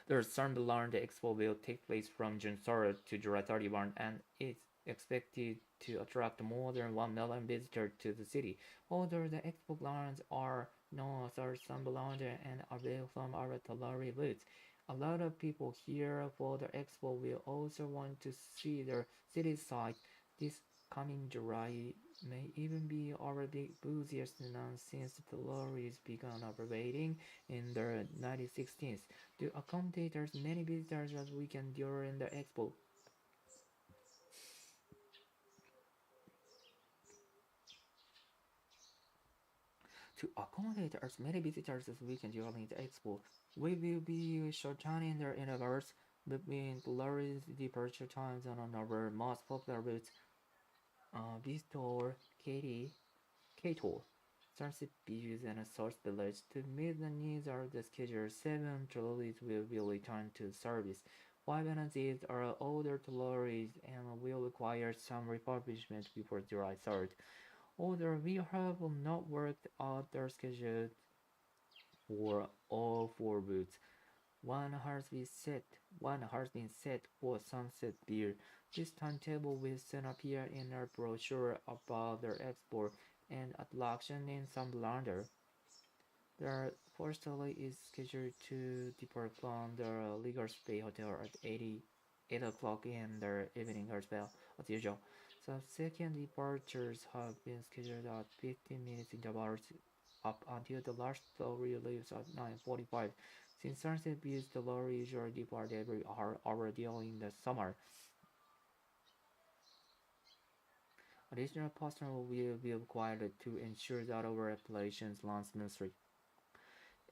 The Sunderland Expo will take place from June 3rd to July 31 and is expected to attract more than 1 million visitors to the city. Although the expo grounds are known as Sunderland and away from our Tulare routes, a lot of people here for the expo will also want to see the city side. This coming July may even be our big busiest now since the lorries began operating in the 1960s to accommodate as many visitors as we can during the expo. To accommodate as many visitors as we can during the expo, we will be shortening the intervals between the lorries' departure times on our most popular routes, Bristol, Katy, Cato, Sunset Beaches, and Source Village. To meet the needs of the schedule, 7 trolleys will be returned to service. 5 of these are older trolleys and will require some refurbishment before July 3rd. Although we have not worked out their schedules for all 4 routes, one has been set for Sunset Beer. This timetable will soon appear in our brochure about their export and attraction in Sunblander. The first trolley is scheduled to depart from the Ligers Bay Hotel at 8 o'clock in the evening as well, as usual. Subsequent departures have been scheduled at 15 minutes intervals up until the last trolley leaves at 9:45. Since Sunset Beach, the lorry usually depart every hour during the summer. Additional personnel will be required to ensure that our operations run smoothly.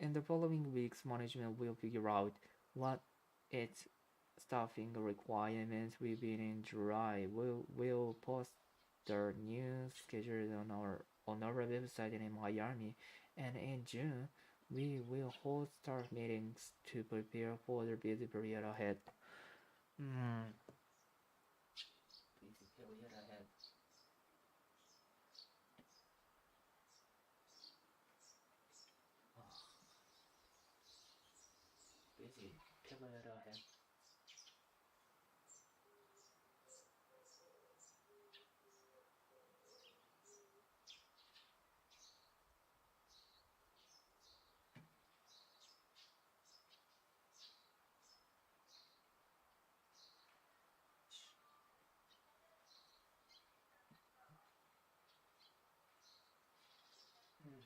In the following weeks, management will figure out what its staffing requirements will be in July. We'll post the new schedule on our website in Miami, and in June we will hold staff meetings to prepare for the busy period ahead. Mm, busy period ahead. Oh, busy period ahead. Mm.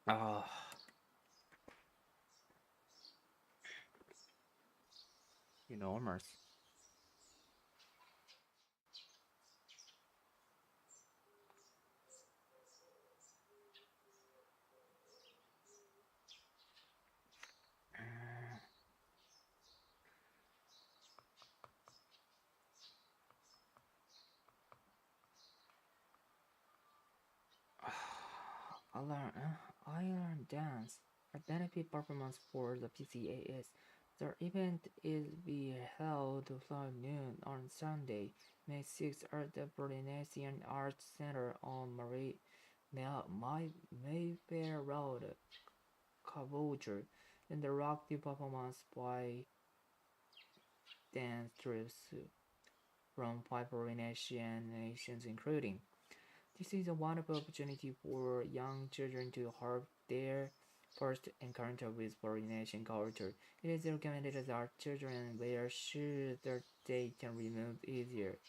Ah, enormous. I learned dance. A benefit performance for the PCAS. The event is be held from noon on Sunday, May 6th at the Polynesian Arts Center on Mayfair Road, Caboolture, and the rugby performance by dance troops from 5 Polynesian nations including. This is a wonderful opportunity for young children to have their first encounter with Polynesian culture. It is recommended that children wear shoes that they can remove easier.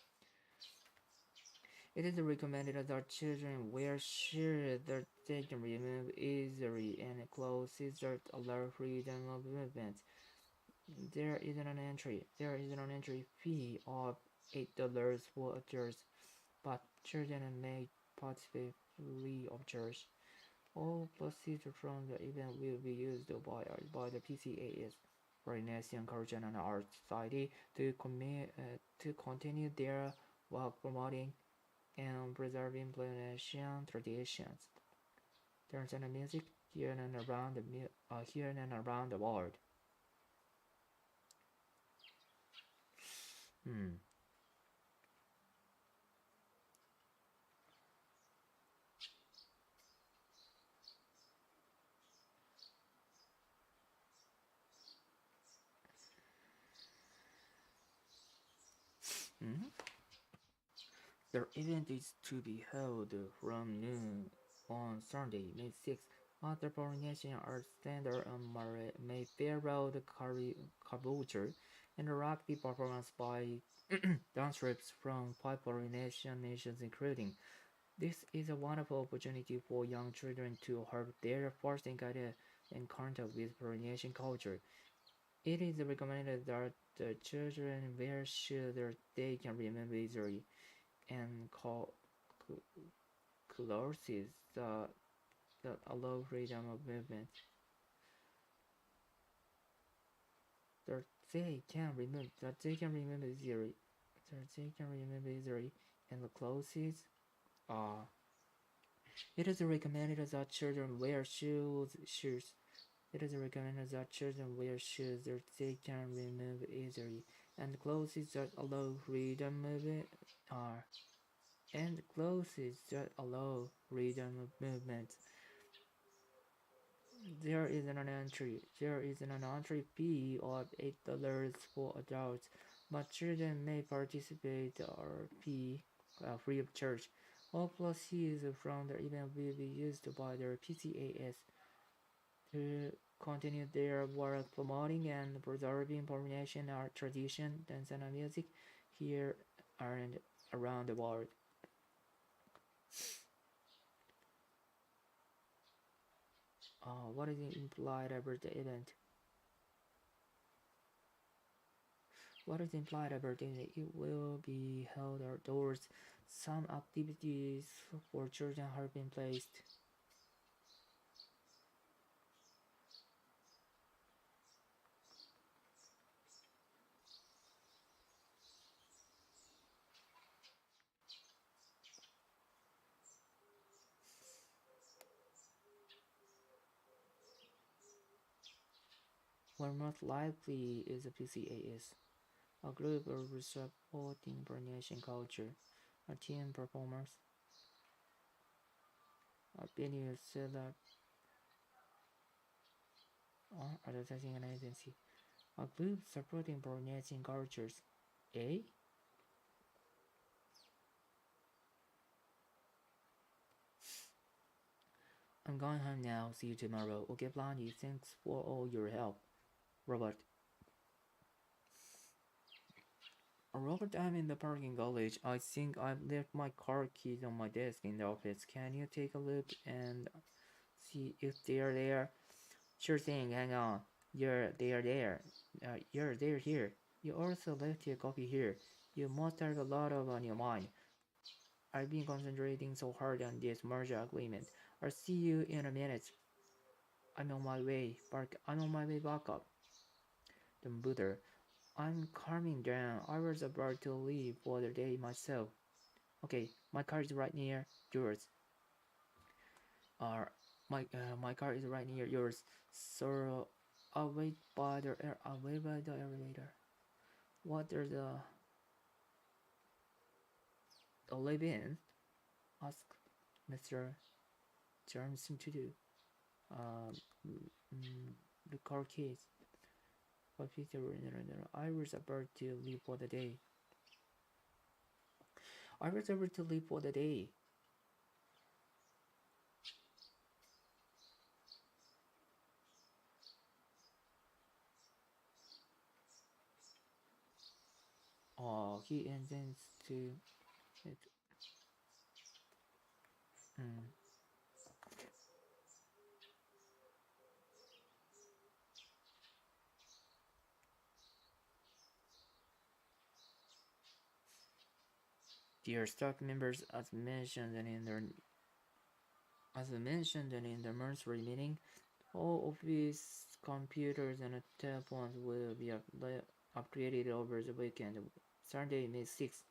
It is recommended that children wear shoes that they can remove easily and clothes that allow freedom of movement. There is an entry fee of $8 for adults, but children may participate free of charge. All proceeds from the event will be used by the PCAS, Polynesian Culture and Art Society, to continue their work promoting and preserving Polynesian traditions, dance and music here and around the world. Hmm. Hmm? The event is to be held from noon on Sunday, May 6th, at the Polynesian Arts Center on Mayfair Road, Caboolture, and a rugby performance by dance troops from 5 Polynesian nations including. This is a wonderful opportunity for young children to have their first encounter with Polynesian culture. It is recommended that the children wear shoes that they can remember easily and clothes that allow freedom of movement that they can remember easily and the clothes uh it is recommended that children wear shoes. It is recommended that children wear shoes that they can remove easily and clothes that allow freedom movement are and clothes that allow freedom of movement. There is an entry fee of $8 for adults, but children may participate or fee free of charge. All proceeds from the event will be used by the PCAS to continue their work promoting and preserving Polynesian art tradition, dance and music here and around the world. What is implied about the event? What is implied about it? It will be held outdoors. Some activities for children have been placed. Where most likely is a PCAS, a group of supporting Polynesian culture, a team performers, a venue setup, or advertising an agency. A group supporting Polynesian cultures. Eh? I'm going home now. See you tomorrow. Okay, Blondie. Thanks for all your help. Robert. Robert, I'm in the parking garage. I think I've left my car keys on my desk in the office. Can you take a look and See if they are there. Sure thing, hang on. They are there. They're here. You also left your copy here. You must have a lot of on your mind. I've been concentrating so hard on this merger agreement. I'll see you in a minute. I'm on my way. I'm on my way back up. The Buddha. I'm calming down. I was about to leave for the day myself. Okay, my car is right near yours. Uh, my car is right near yours. So I'll wait by the elevator. What does the live in? Asked Mr. Johnson to do. Uh, the car keys. But Peter, I was about to leave for the day. I was about to leave for the day. He intends to. It, mm. Dear stock members, as mentioned in the monthly meeting, all office computers and telephones will be upgraded over the weekend. Sunday, May 6th.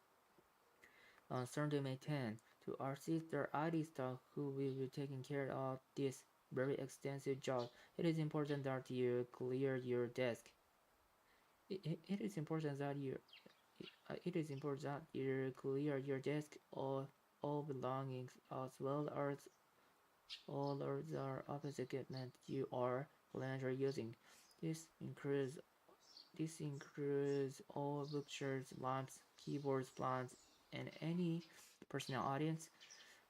On Sunday, May 10th, to assist the IT staff who will be taking care of this very extensive job, it is important that you clear your desk. It is important that you clear your desk of all belongings as well as all other office equipment you are planning on using. This includes this includes all bookshelves, lamps, keyboards, plants, and any personal audience.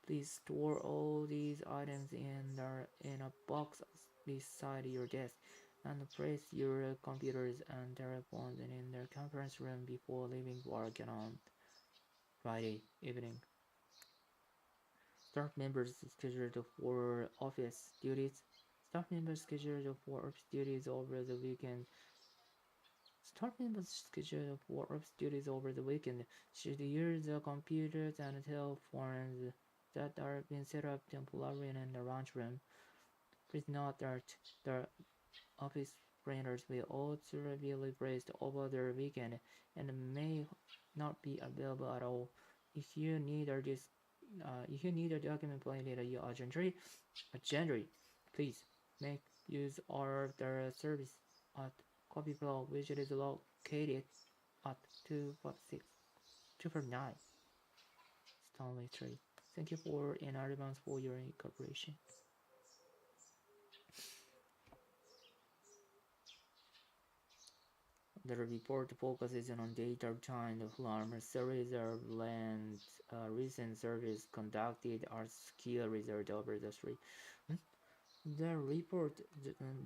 Please store all these items in a box beside your desk and place your computers and telephones in the conference room before leaving work on Friday evening. Staff members scheduled for office duties. Staff members scheduled for office duties over the weekend. Staff members scheduled for office duties over the weekend should use the computers and telephones that are being set up temporarily in the lunchroom. Please note that the office printers will also be replaced over the weekend and may not be available at all. If you need a document printed urgently, please make use of the service at CopyFlow, which is located at 249 Stanley Street. Thank you in advance for your cooperation. The report focuses on data obtained from a series of recent surveys conducted as key result over the three. The report,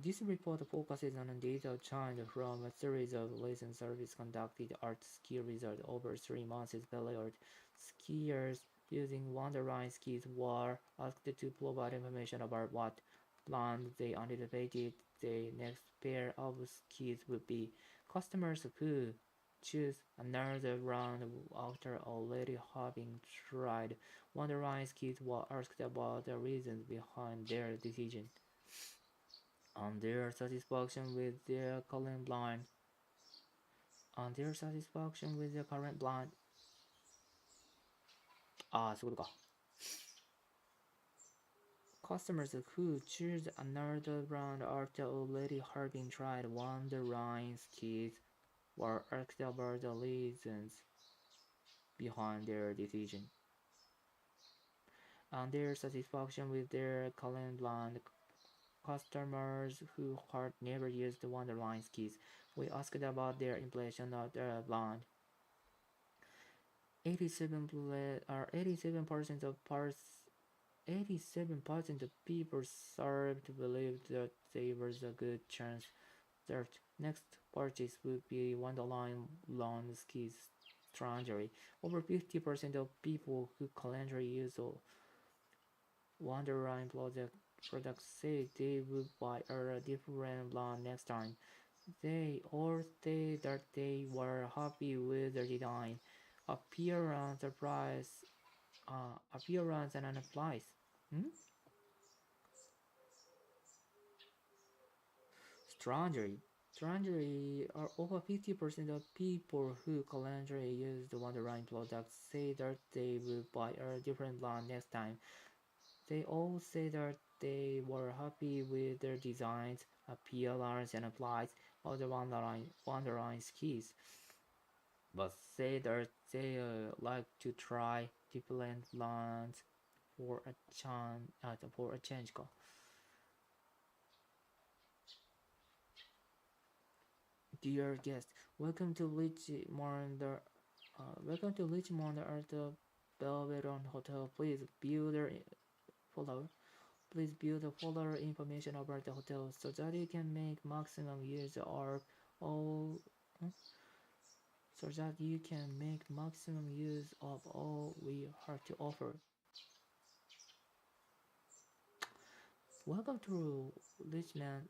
this report focuses on data obtained from a series of recent surveys conducted at ski resort over 3 months period. Skiers using Wonderline skis were asked to provide information about what brand they anticipated the next pair of skis would be. Customers who choose another brand after already having tried Wonderline skis were asked about the reasons behind their decision and their satisfaction with their current blind. And their satisfaction with their current blind. そういうことか。Customers who choose another brand after already having tried Wonderline skis were asked about the reasons behind their decision and their satisfaction with their current brand. Customers who had never used Wonderline skis, we asked about their impression of the brand. 87% of 87% of people served believed that there was a good chance their next purchase would be Wonderline lawn skis. Strangely, over 50% of people who currently use Wonderline products say they will buy a different one next time. They all say that they were happy with the design, appearance, the price, appearance, and the price. Hmm? Strangely, strangely, over 50% of people who currently use the Wonderline products say that they will buy a different one next time. They all say that they were happy with their designs, appearance, and applies of the Wonderline skis, but say that they like to try different ones for a change. Dear guest, welcome to Richmond at the Belvedere Hotel. Follow. Please build a follow information about the hotel so that you can make maximum use of all so that you can make maximum use of all we have to offer. Welcome to Richmond.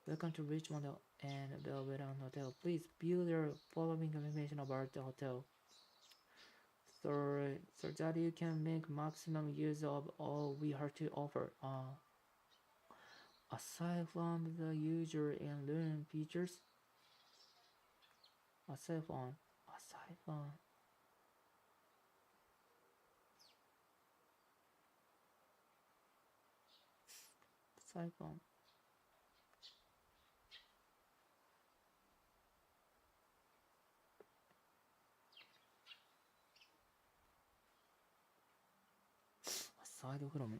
Welcome to Richmond and Belvedere Hotel. Please build your following information about the hotel so that you can make maximum use of all we have to offer. Aside from the usual and learn features, aside from aside from aside from aside from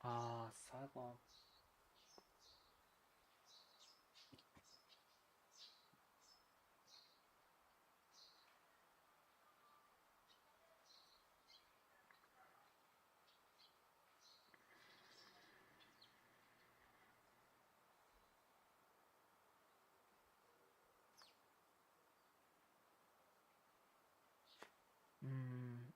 aside from mm,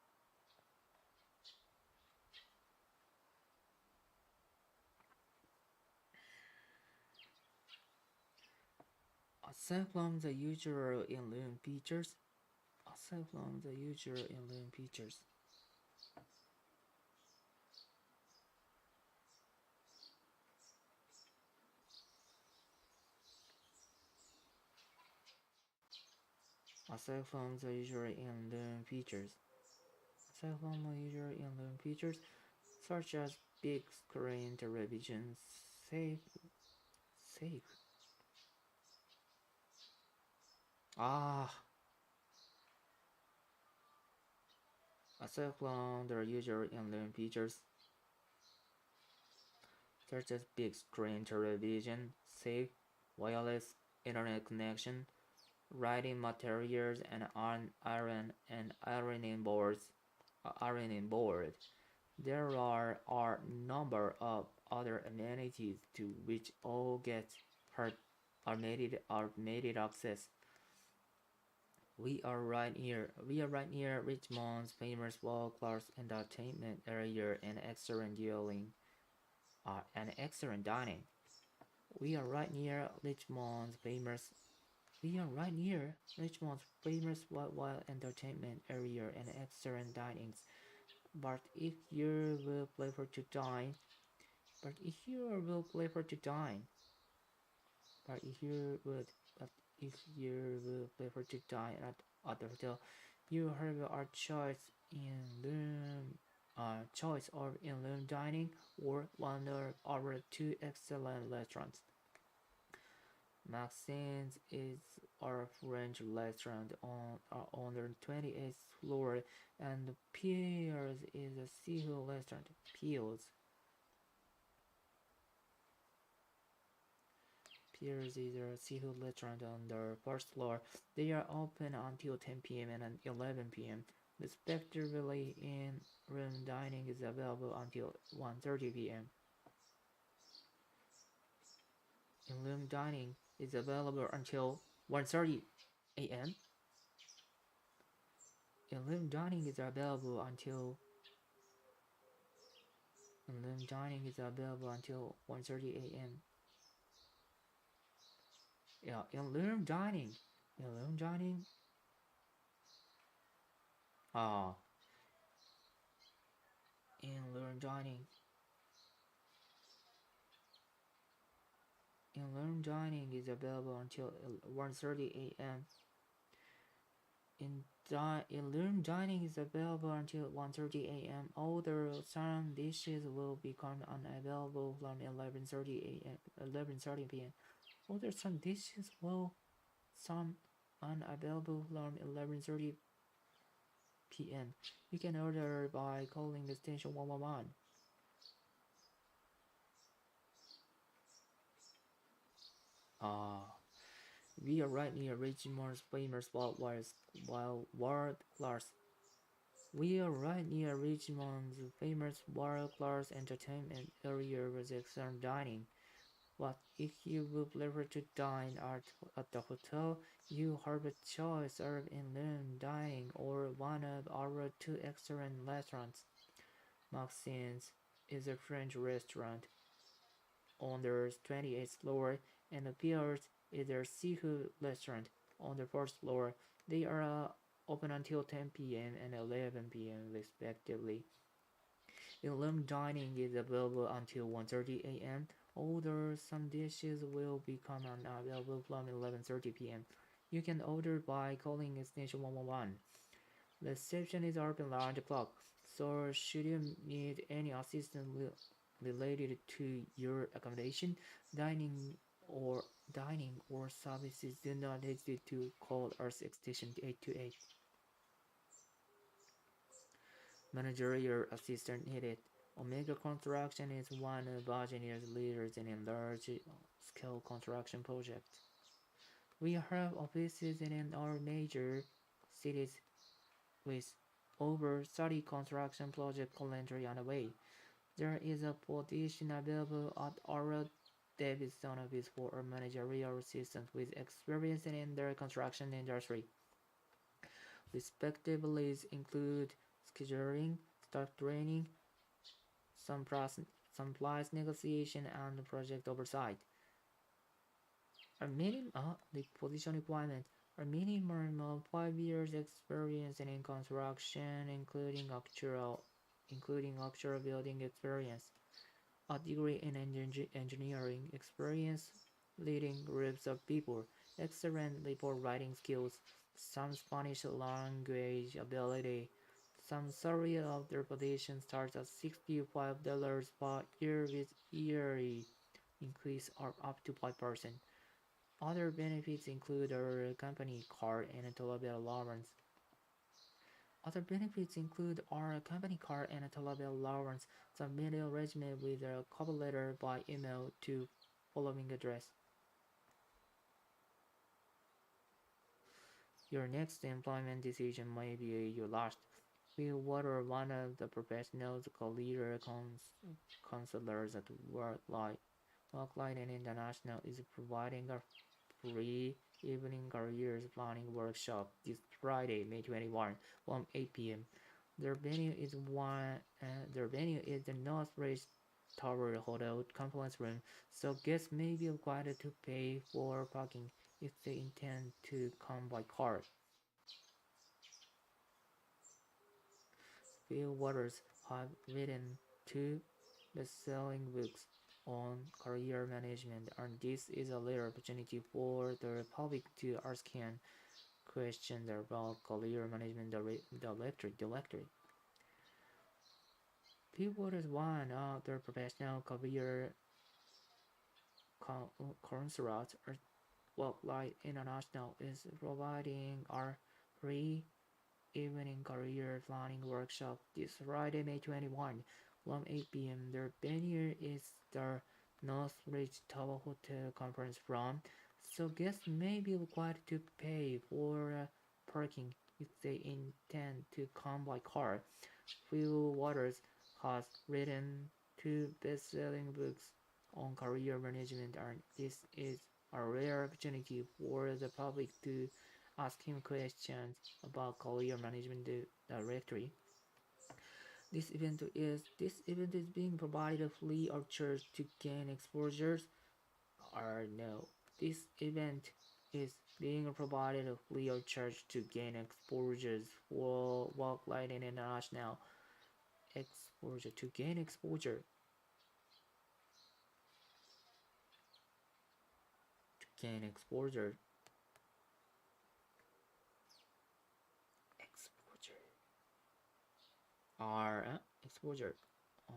aside from the usual in-learn features, aside from the usual in-learn features, aside from the usual in-learn features, aside from the usual in-learn features, such as big screen television, safe, safe. Ah, aside from the usual in-learn features, such as big screen television, safe, wireless internet connection, writing materials, and ironing boards. Ironing board. There are a number of other amenities to which all get automated access. We are right near Richmond's famous world-class entertainment area and excellent dining. We are right near Richmond's famous We are right near Richmond's famous worldwide entertainment area and excellent dinings. But if you will prefer to dine, but if you will prefer to dine, but if you would, but if you will prefer to dine at the hotel, you have a choice of in-room dining or one of our two excellent restaurants. Maxine's is our French restaurant on the 28th floor, and Pierre's is a seafood restaurant. Here's a seafood restaurant on the first floor. They are open until 10 p.m. and 11 p.m. Respectively, in-room dining is available until 1:30 p.m. In-room dining is available until 1:30 a.m. In-room dining is available until 1:30 a.m. Yeah, in-room dining. In-room dining. Ah, in-room dining. In-room dining is available until 1:30 a.m. In-room dining is available until 1:30 a.m. Although some dishes will become unavailable from 11:30 a.m. 11:30 p.m. Although some dishes will some unavailable from 11:30 p.m. You can order by calling extension 111. Ah, we are right near Richmond's famous world class. We are right near Richmond's famous world class entertainment area with excellent dining. But if you would prefer to dine at the hotel, you have a choice of in-room dining or one of our two excellent restaurants. Maxine's is a French restaurant on the 28th floor, and Pierre's is a seafood restaurant on the first floor. They are open until 10 p.m. and 11 p.m. respectively. In-room dining is available until 1:30 a.m., although some dishes will become unavailable from 11:30 p.m. You can order by calling extension 111. Reception is open around the clock, so should you need any assistance related to your accommodation, dining, or services, do not hesitate to call us extension 828. Managerial assistant needed. Omega Construction is one of Virginia's leaders in a large-scale construction project. We have offices in our major cities with over 30 construction projects currently underway. There is a position available at our Davidson office for a managerial assistant with experience in the construction industry. Respectively include scheduling, staff training, some price negotiation, and project oversight. The position requirement a minimum of 5 years experience in construction, including actual building experience, a degree in engineering experience, leading groups of people, excellent report writing skills, some Spanish language ability. Some salary of their position starts at $65 per year with yearly increase of up to 5%. Other benefits include a company car and a travel allowance. Other benefits include our company car and a travel allowance. Submit a resume with a cover letter by email to following address. Your next employment decision may be your last. Phil Water, one of the professional career counselors at Worklight and International, is providing a free evening careers planning workshop this Friday, May 21, from 8 p.m. Their venue is the Northridge Tower Hotel Conference Room, so guests may be required to pay for parking if they intend to come by car. Phil Waters has written two best-selling books on career management, and this is a rare opportunity for the public to ask him questions about career management directly. Phil Waters, one of the professional career counselors at Worklight International, is providing our free evening career planning workshop this Friday, May 21 from 8 p.m. Their venue is the Northbridge Tower Hotel conference room, so guests may be required to pay for parking if they intend to come by car. Phil Waters has written two best-selling books on career management, and this is a rare opportunity for the public to ask him questions about career management directly. This event is being provided free of charge to gain exposures. Or no, this event is being provided free of charge to gain exposures for Worklight International. Exposure to gain exposure to gain exposure or exposure. Uh,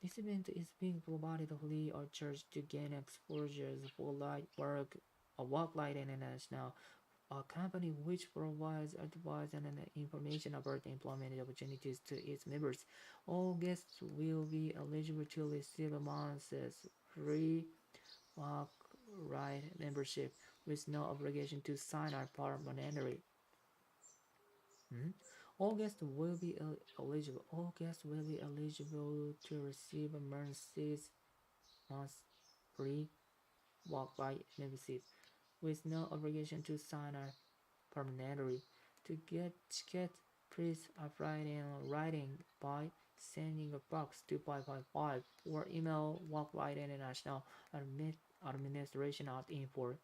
this event is being provided free or charged to gain exposures for light work. A Worklight International, a company which provides advice and information about employment opportunities to its members. All guests will be eligible to receive a month's free work ride membership with no obligation to sign up permanently. Hmm? All guests will be eligible. All guests will be eligible to receive a month's free walk ride membership with no obligation to sign up permanently. To get tickets, please apply in writing by sending a box to 555 or email Worklight International administration at info.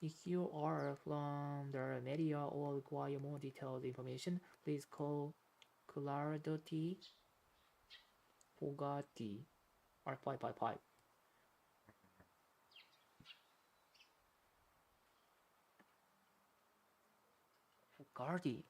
If you are from the media or require more detailed information, please call Clarity Fogati or 555. Fogati.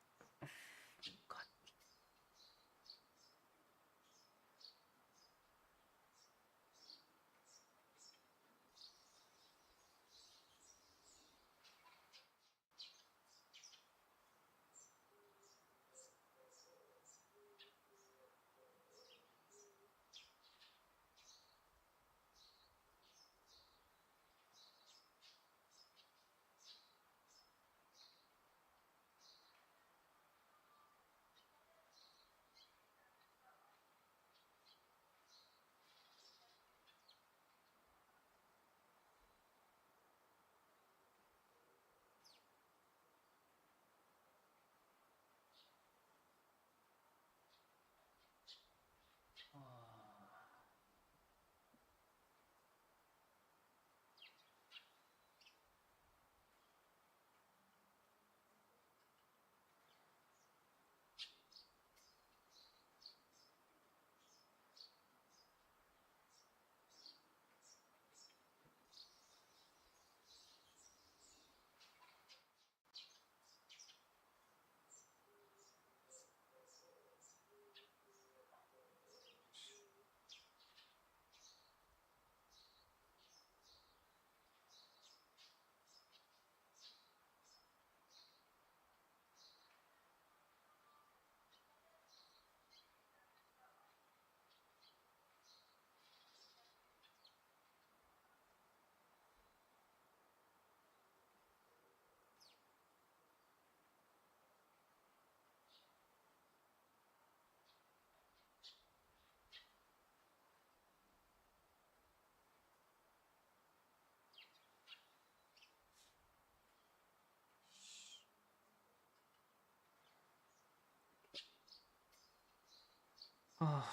Oh,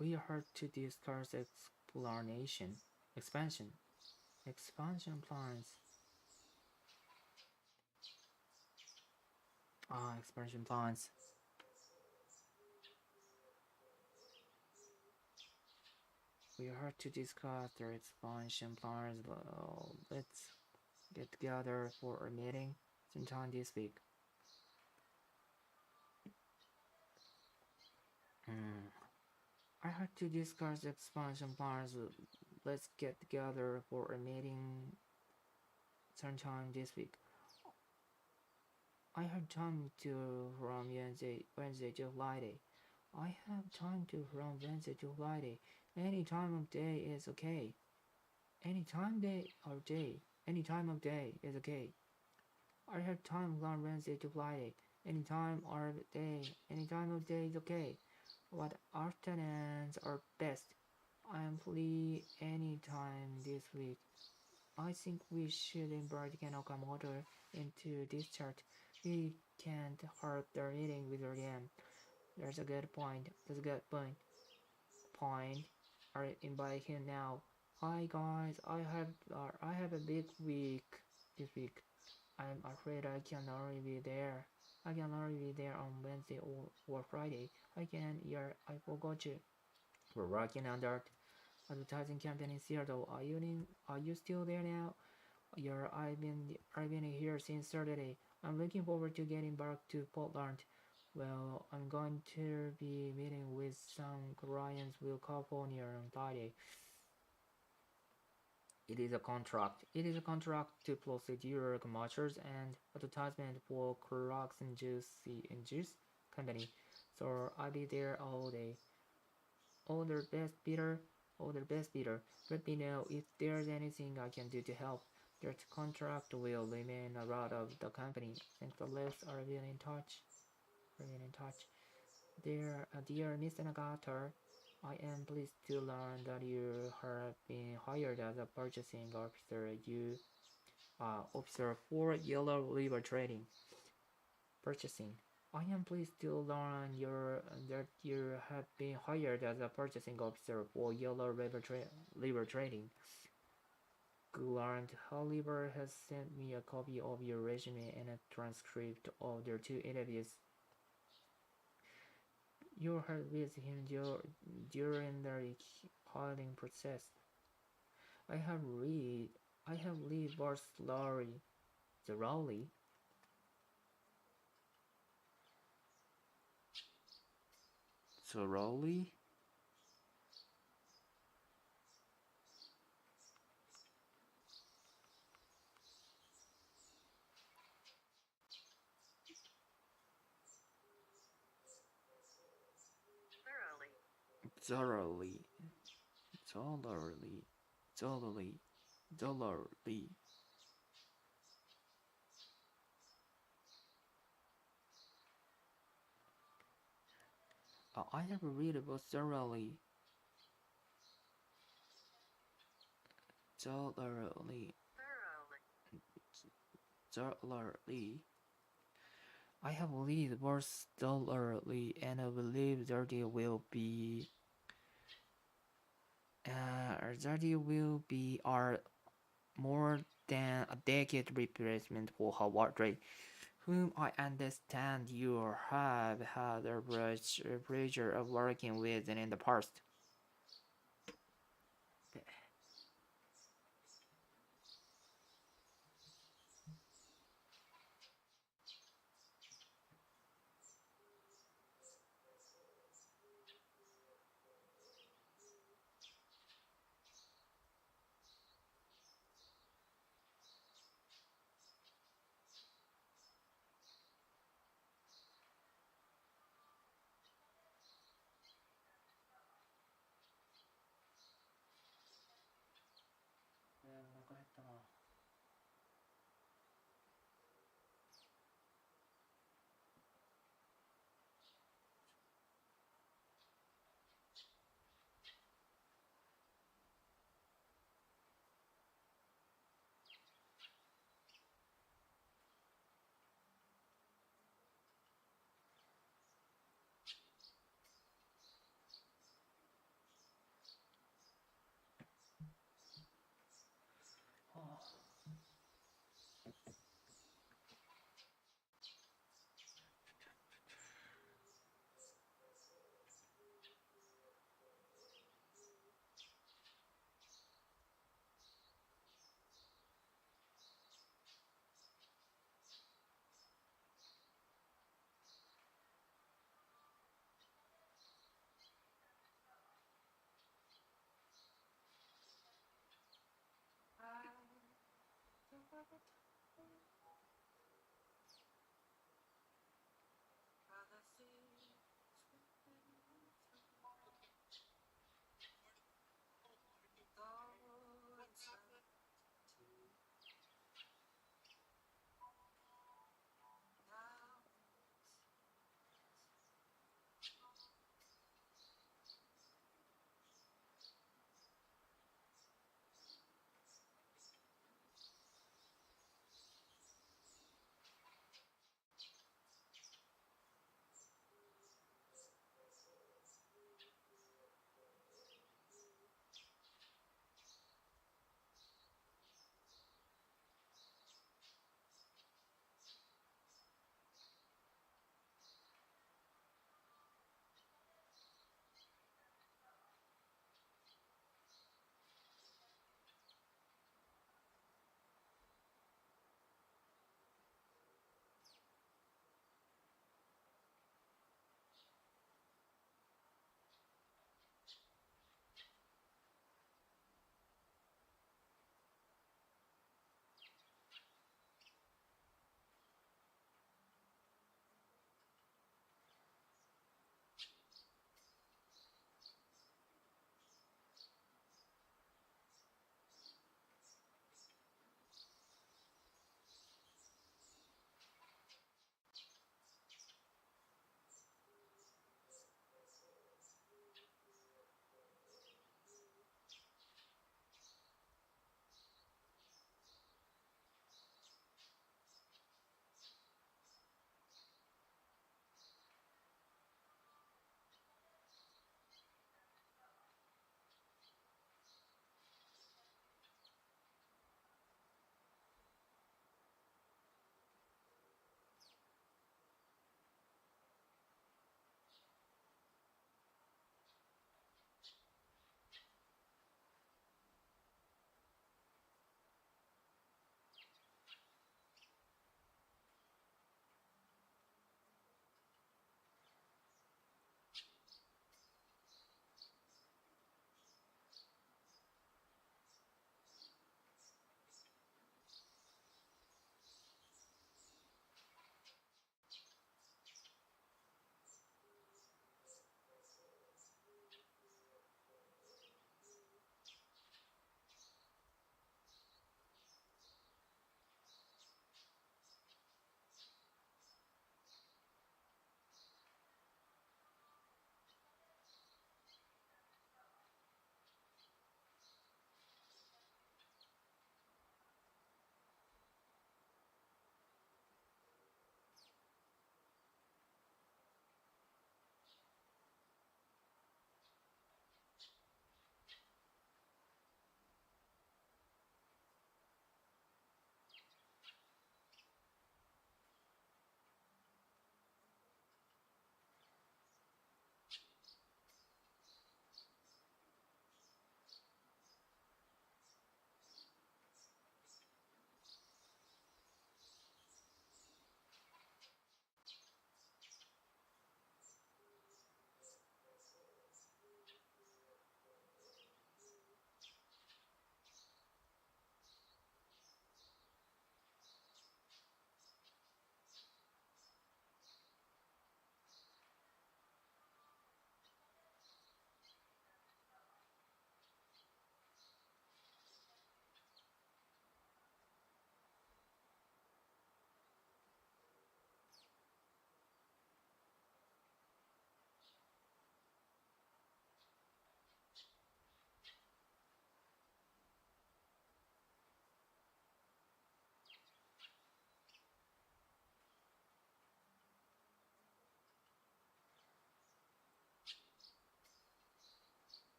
we are to discuss expansion, expansion plans. Expansion plans. We are to discuss their expansion plans. Well, let's get together for a meeting sometime this week. Hmm. I had to discuss expansion plans. Let's get together for a meeting sometime this week. I had time to from Wednesday to Friday. I have time to from Wednesday to Friday. Any time of day is okay. Any time day. Any time of day is okay. I have time from Wednesday to Friday. Any time or day. Any time of day is okay. What afternoons are best? I am free anytime this week. I think we should invite Okamoto into this chart. We can't hurt their meeting with them. That's a good point. That's a good point. I invite him now. Hi guys, I have a big week this week. I'm afraid I can only be there. I can only be there on Wednesday or Friday. I forgot you. We're working on that advertising campaign in Seattle. Are you still there now? Yeah, I've been here since Saturday. I'm looking forward to getting back to Portland. Well, I'm going to be meeting with some clients will California on Friday. It is a contract. It is a contract to proceed your commercials and advertisement for Clorox and Juice company. So I'll be there all day. All the best, Peter. All the best, Peter. Let me know if there's anything I can do to help. That contract will remain a lot of the company. Thanks the lists are really in touch. Really in touch. Dear Mr. Nagata, I am pleased to learn that you have been hired as a purchasing officer. You officer for Yellow River Trading. Purchasing. I am pleased to learn that you have been hired as a purchasing officer for Yellow River Trading. Grant Oliver has sent me a copy of your resume and a transcript of their two interviews. You heard with him during the hiring process. I have read Bart thoroughly. Thoroughly? Thoroughly. Thoroughly. Thoroughly. Thoroughly. I have read about thoroughly. Thoroughly. Thoroughly. I have read words thoroughly and I believe there will be are more than a decade replacement for Howard Ray, whom I understand you have had a pleasure of working with in the past.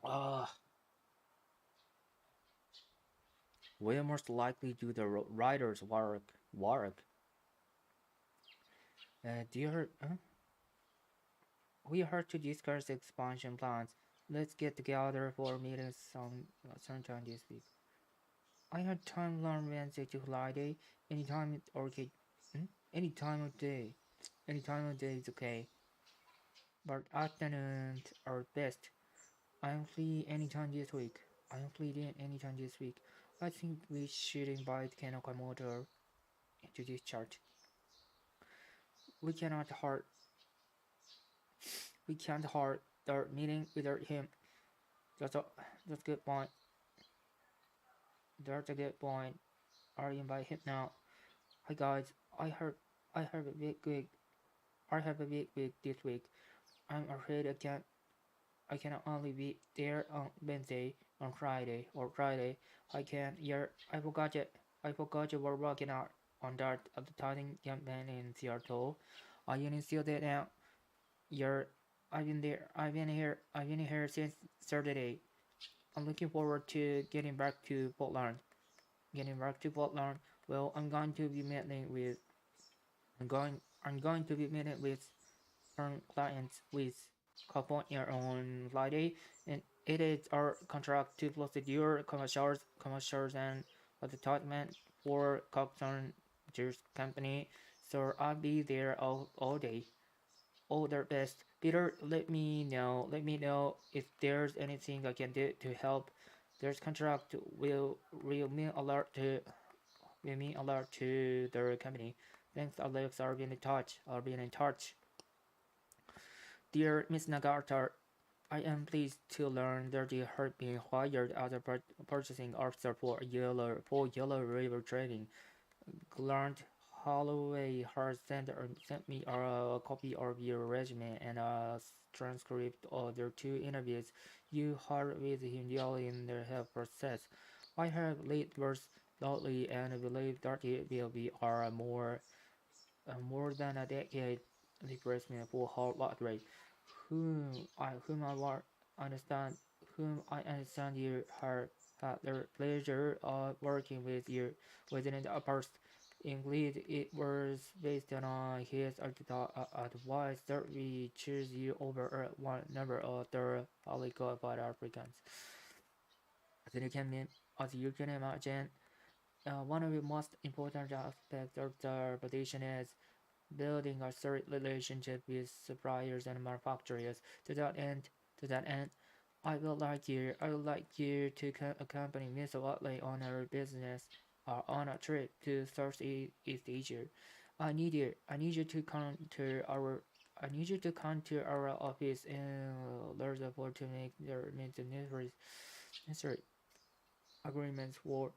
uh, will most likely do the writer's work. Dear, we heard to discuss expansion plans. Let's get together for meetings sometime this week. I had time learn Wednesday to Friday, anytime or any time of day. Any time of day is okay, but afternoons are best. I'm free anytime this week. I'm free anytime this week. I think we should invite Ken Okamoto into this chat. We cannot hard we can't hold the meeting without him. That's a that's a good point. That's a good point. I'll invite him now. Hi guys, I have a big week. I have a big week this week. I'm afraid I can only be there on Wednesday, on Friday, or Friday. I can't. Yeah, I forgot it. I forgot you were working out on that advertising campaign in Seattle. Are you still there now? Yeah, I've been there. I've been here since Saturday. I'm looking forward to getting back to Portland. Getting back to Portland. Well, I'm going to be meeting with some clients with California on Friday, and it is our contract to procedure commercials and advertisement for Coxon Juice Company. So I'll be there all day. All the best. Peter, let me know if there's anything I can do to help. There's contract will mean a lot to the company. Thanks, Alex. I'll be in touch. I'll be in touch. Dear Miss Nagata, I am pleased to learn that you have been hired as a purchasing officer for Yellow River Trading. Grant Holloway has sent me a copy of your resume and a transcript of their two interviews you had with him during the help process. I have read yours thoroughly and believe that it will be more than a decade replacement for Howard Roderick, whom I understand whom I understand you have had the pleasure of working with you within the past. Indeed, it was based on his advice that we choose you over one number of the highly qualified applicants. As you can imagine, one of the most important aspects of the position is building a solid relationship with suppliers and manufacturers. To that end, I would like you to accompany Mr. Watley on our business or on a trip to Southeast Asia. I need you to come to our office in Luxembourg to make the necessary agreements for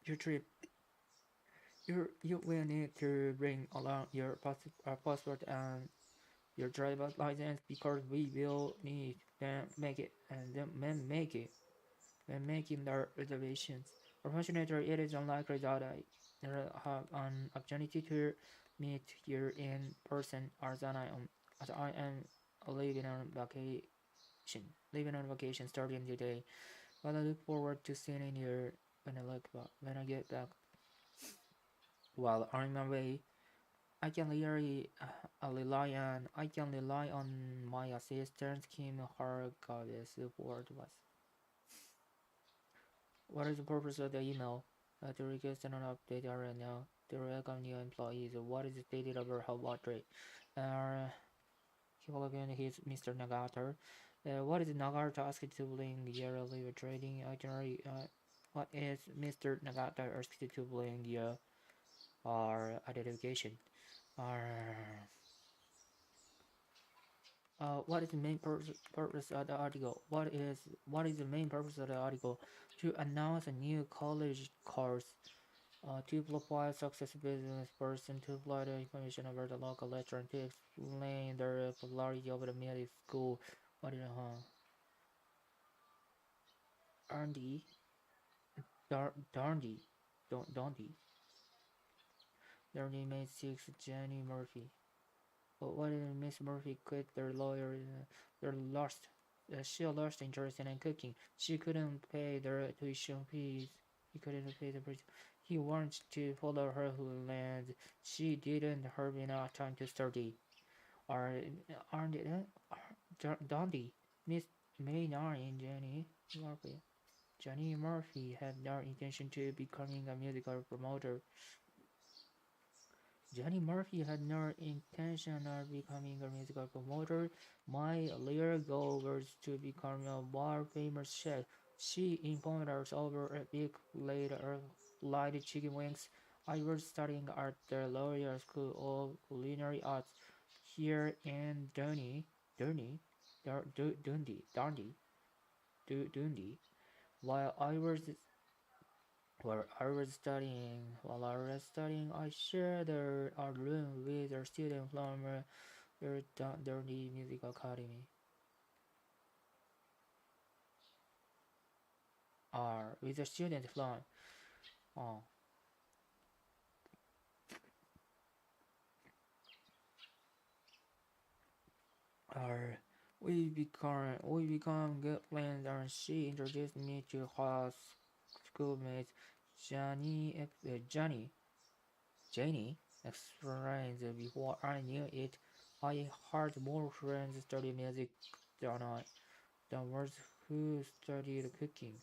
your trip. You will need to bring along your passport and your driver's license because we will need them make it and then make it when making the reservations. Unfortunately, it is unlikely that I have an opportunity to meet you in person as I am leaving on vacation starting today. But I look forward to seeing you when I get back. While on my way, I can rely on my assistant Kim Hargavis support was. What is the purpose of the email? To request an update right now. To welcome new employees. What is stated about how what rate? Uh, again, he's Mr. Nagata. What is Nagata asked to bring yearly trading itinerary? What is Mr. Nagata asked to bring our identification? What is the main purpose of the article? What is the main purpose of the article? To announce a new college course. To provide success business person to provide information about the local lecturer and to explain the popularity of the medical school. What is R&D? Darndy. Dondy. Darndy made six Jenny Murphy. But when Miss Murphy quit their lawyer, they lost. She lost interest in cooking. She couldn't pay their tuition fees. He couldn't pay the price. He wanted to follow her land. She didn't have enough time to study. Or aren't it? Dundee, Miss Maynard and Jenny Murphy. Jenny Murphy had no intention to becoming a musical promoter. Jenny Murphy had no intention of becoming a musical promoter. My real goal was to become a more famous chef. She informed us over a big plate of fried chicken wings. I was studying at the Royal School of Culinary Arts here in Dundee. While I was while I was studying, I shared a room with a student from the Dundee Music Academy. With a student from uh, uh, we become good friends, and she introduced me to her schoolmate Janie experienced before I knew it. I had more friends study music than ones who studied cooking.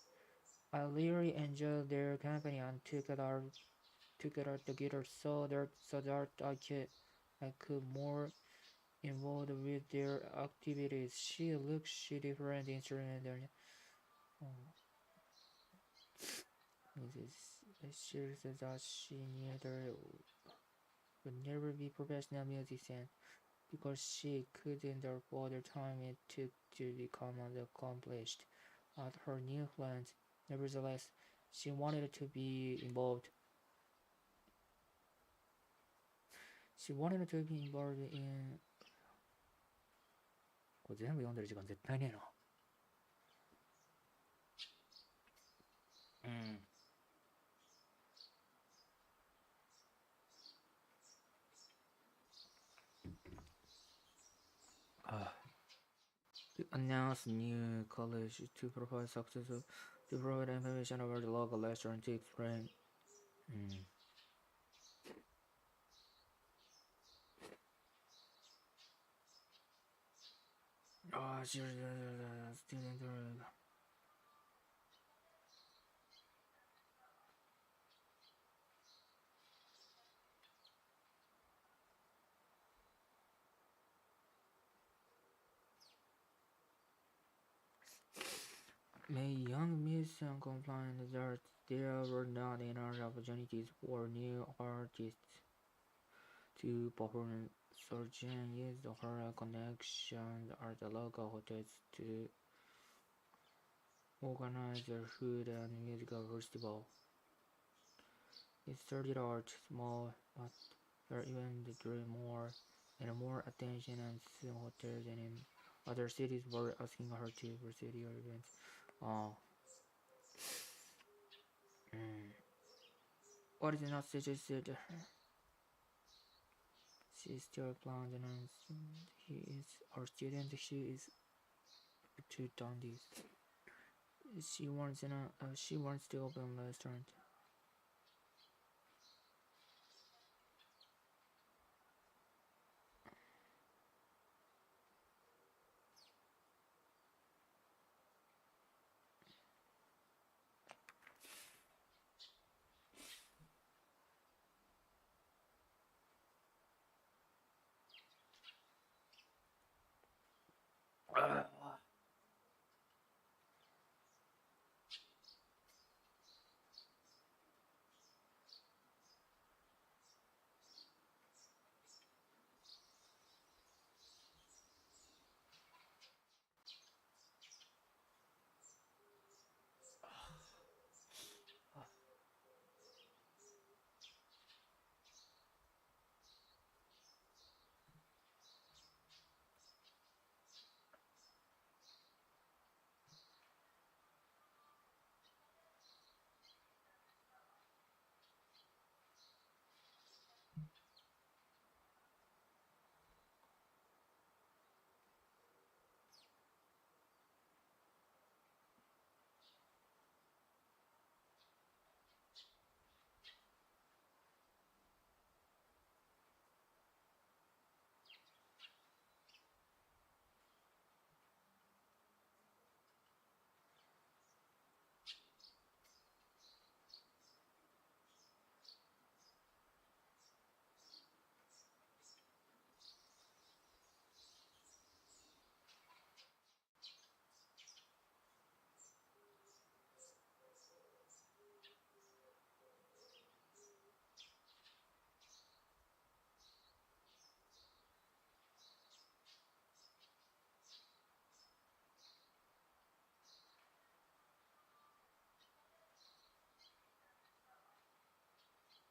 I really enjoyed their company and took it out together so that I could more involved with their activities. She different instrument and she said that she knew there would never be professional musician because she couldn't afford the time it took to become accomplished at her new plant. Nevertheless, she wanted to be involved. She wanted to be involved in これ全部読んでる時間絶対ねえな。うん。To announce new college to provide information about the local restaurant to explain. うん。student Many young musicians complained that there were not enough opportunities for new artists to perform. So Jen used her connections at the local hotels to organize a food and musical festival. It started out small, but their events drew more and more attention, and soon hotels and in other cities were asking her to pursue their events. Oh, what is not suggested? She still plans and he is our student. She is to done this. She wants to open a restaurant.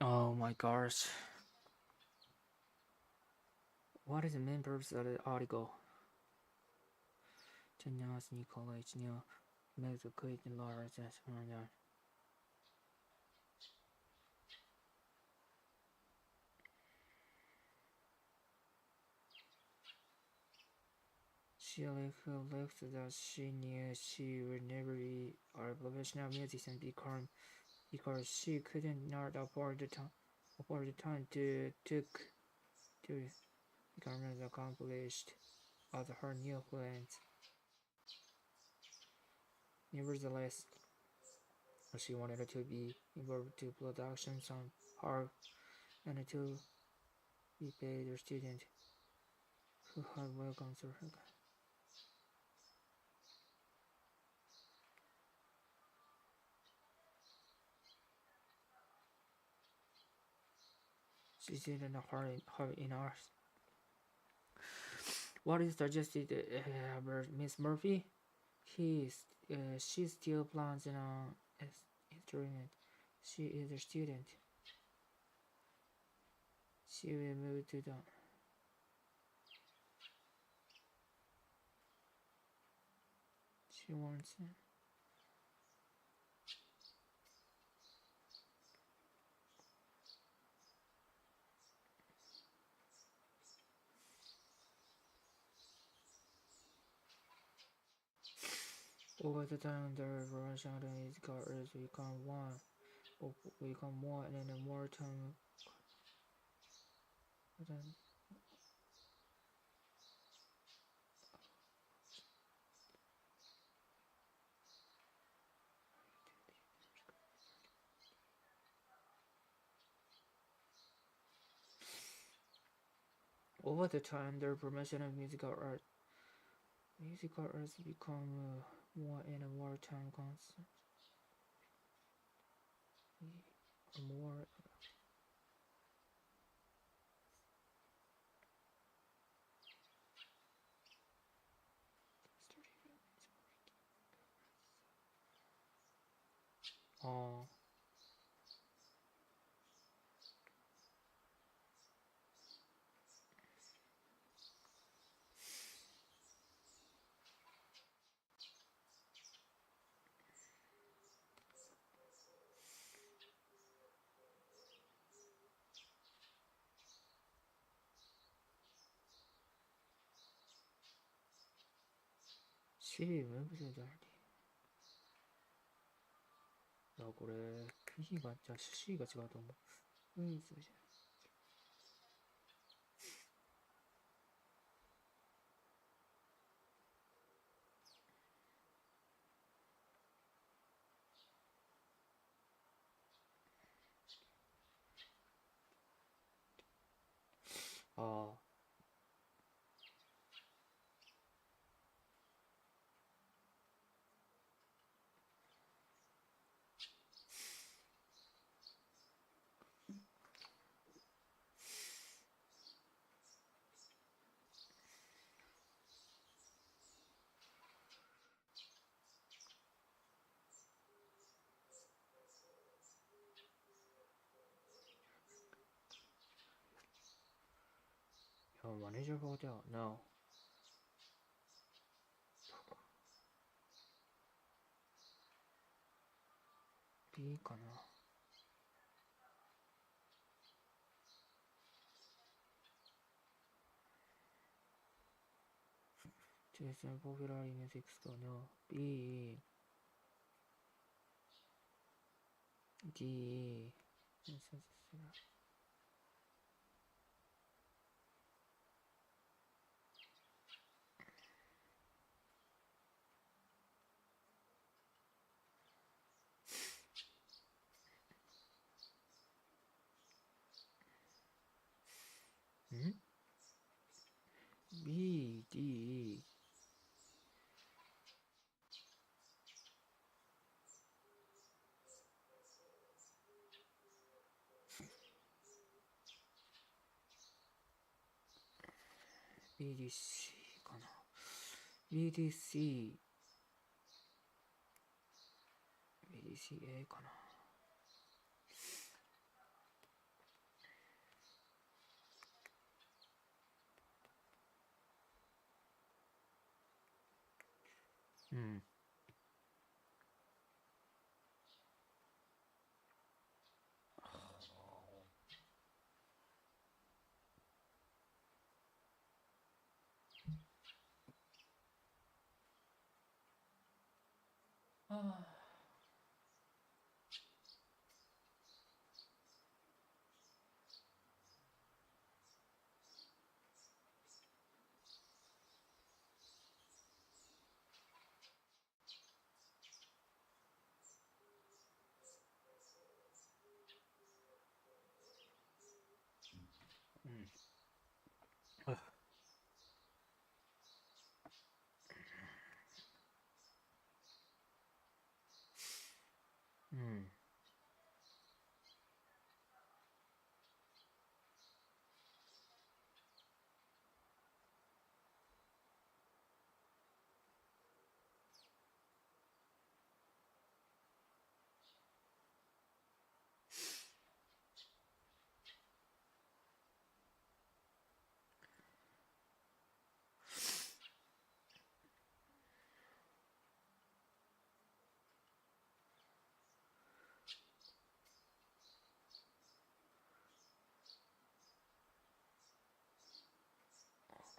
Oh my gosh. What is the main purpose of the article? 전형화순위 college makes a quick and large as She who left that she knew she would never be a professional musician because she couldn't not afford the time to become as accomplished as her new friends. Nevertheless, she wanted to be involved to productions on her and to be paid a student who had welcomed her. She didn't her in art. What is suggested about Miss Murphy? She still plans on instrument. She is a student. She will move to the she wants over the time the Russian is cars become more and more time than over the time the promotion of musical arts become more and more time constant. More oh she moves the 나これ P가じゃ C가 違うと思う。そうじゃああ。Manager hotel? No. B かな。Jason popular music store? No. B. D. Hmm? B, D. BDC かな。BDC。BDCA かな。うんうんうん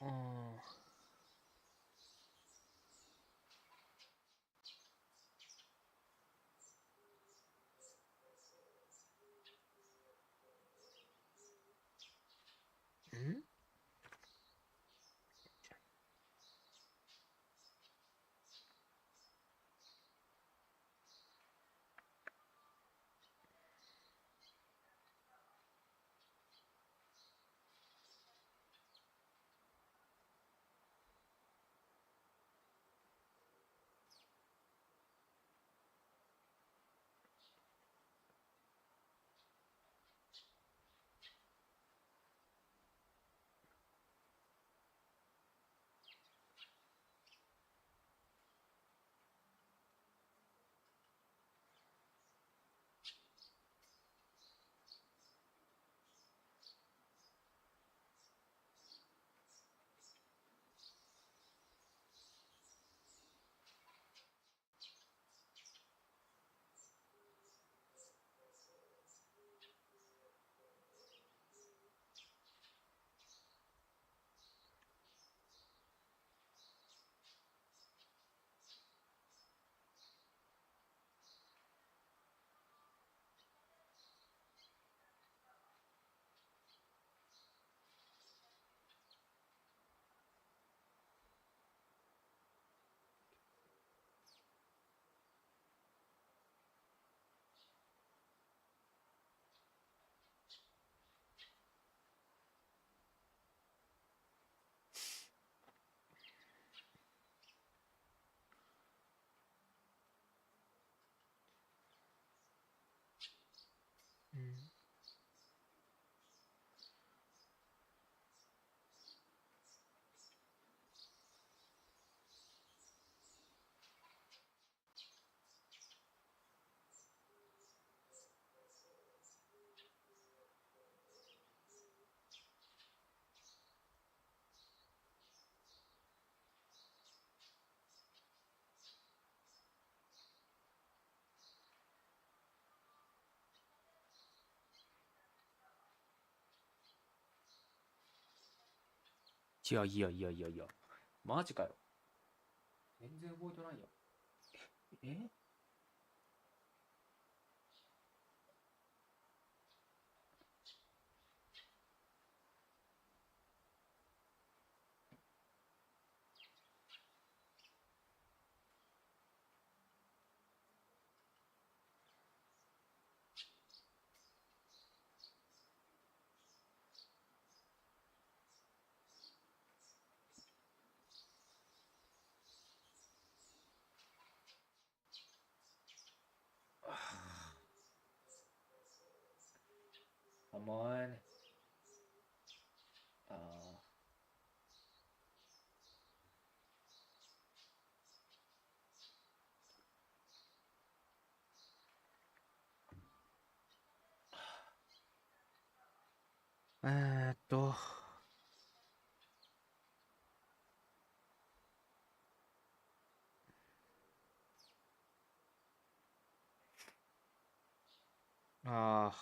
うんうんいやいやいやいやいや。マジかよ。全然覚えてないよ。えCome on. あ Ah.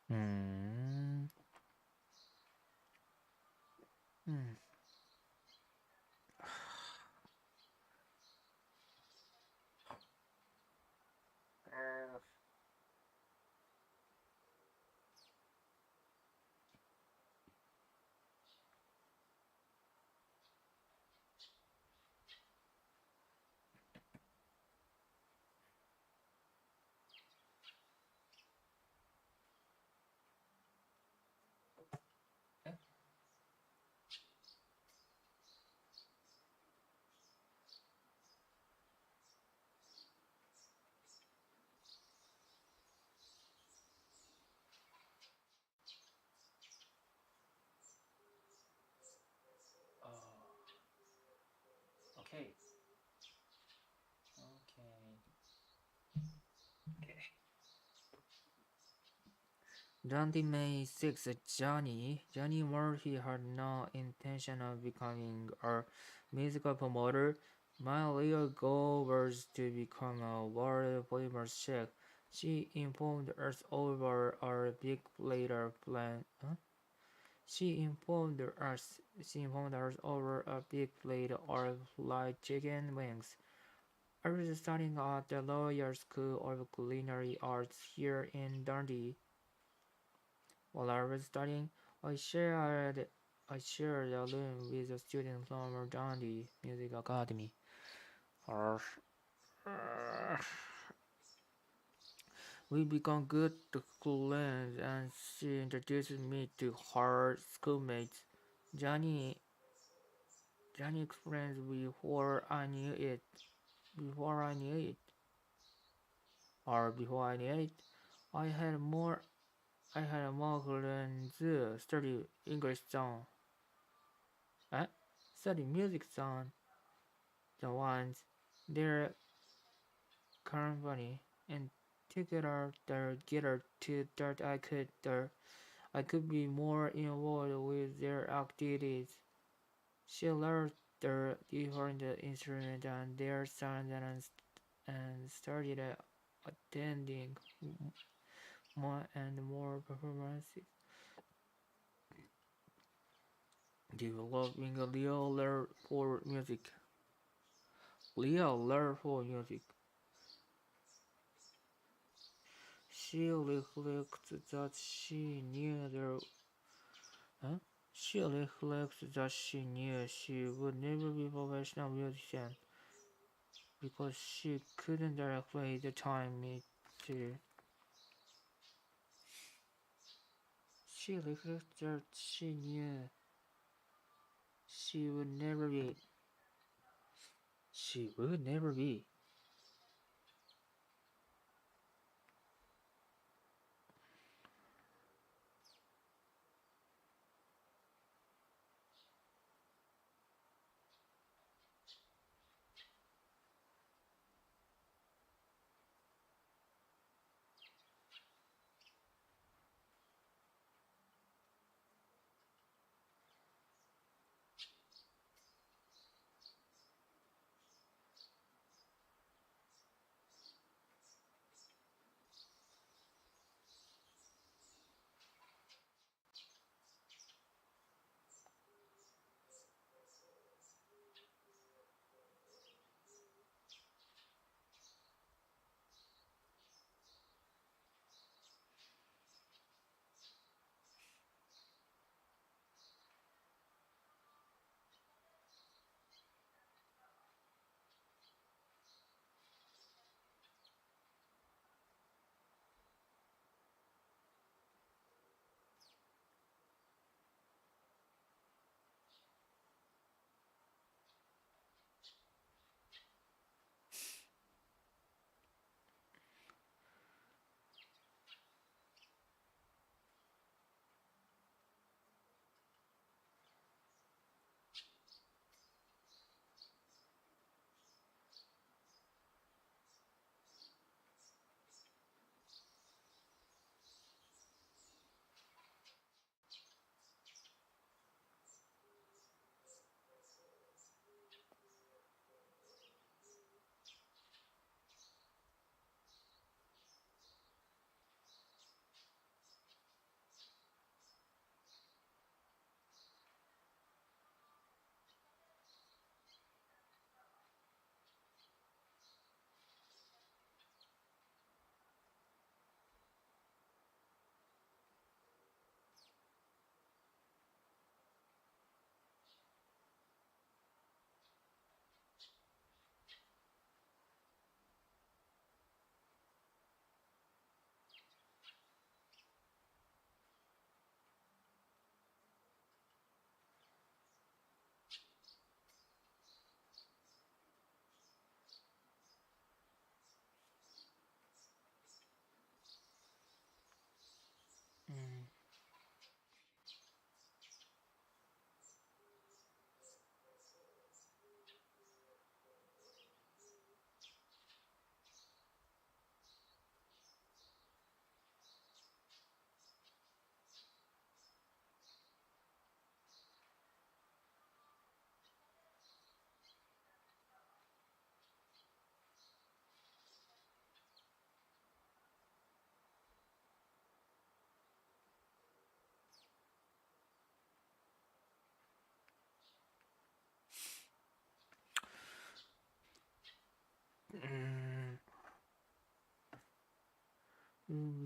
Hmm. Hmm. Oh. Okay. Okay. Okay. Dante May 6 Johnny Murphy had no intention of becoming a musical promoter. My real goal was to become a world famous chef. She informed us over our big later plan. Huh? She informed us over a big plate of fried chicken wings. I was studying at the Royal School of Culinary Arts here in Dundee. While I was studying, I shared a room with a student from Dundee Music Academy. We became good friends, and she introduced me to her schoolmates. Johnny Johnny explained before I knew it, before I knew it, I had more I had more friends study English song, eh? Study music song, the ones their company, and together to that I could be more involved with their activities. She learned the different instruments and their sounds and started attending more and more performances, developing a real love for music. Real love for music. She reflects that she knew the huh? She reflects that she knew she would never be a professional musician because she couldn't directly the time it to. She reflects that she knew she would never be. She would never be.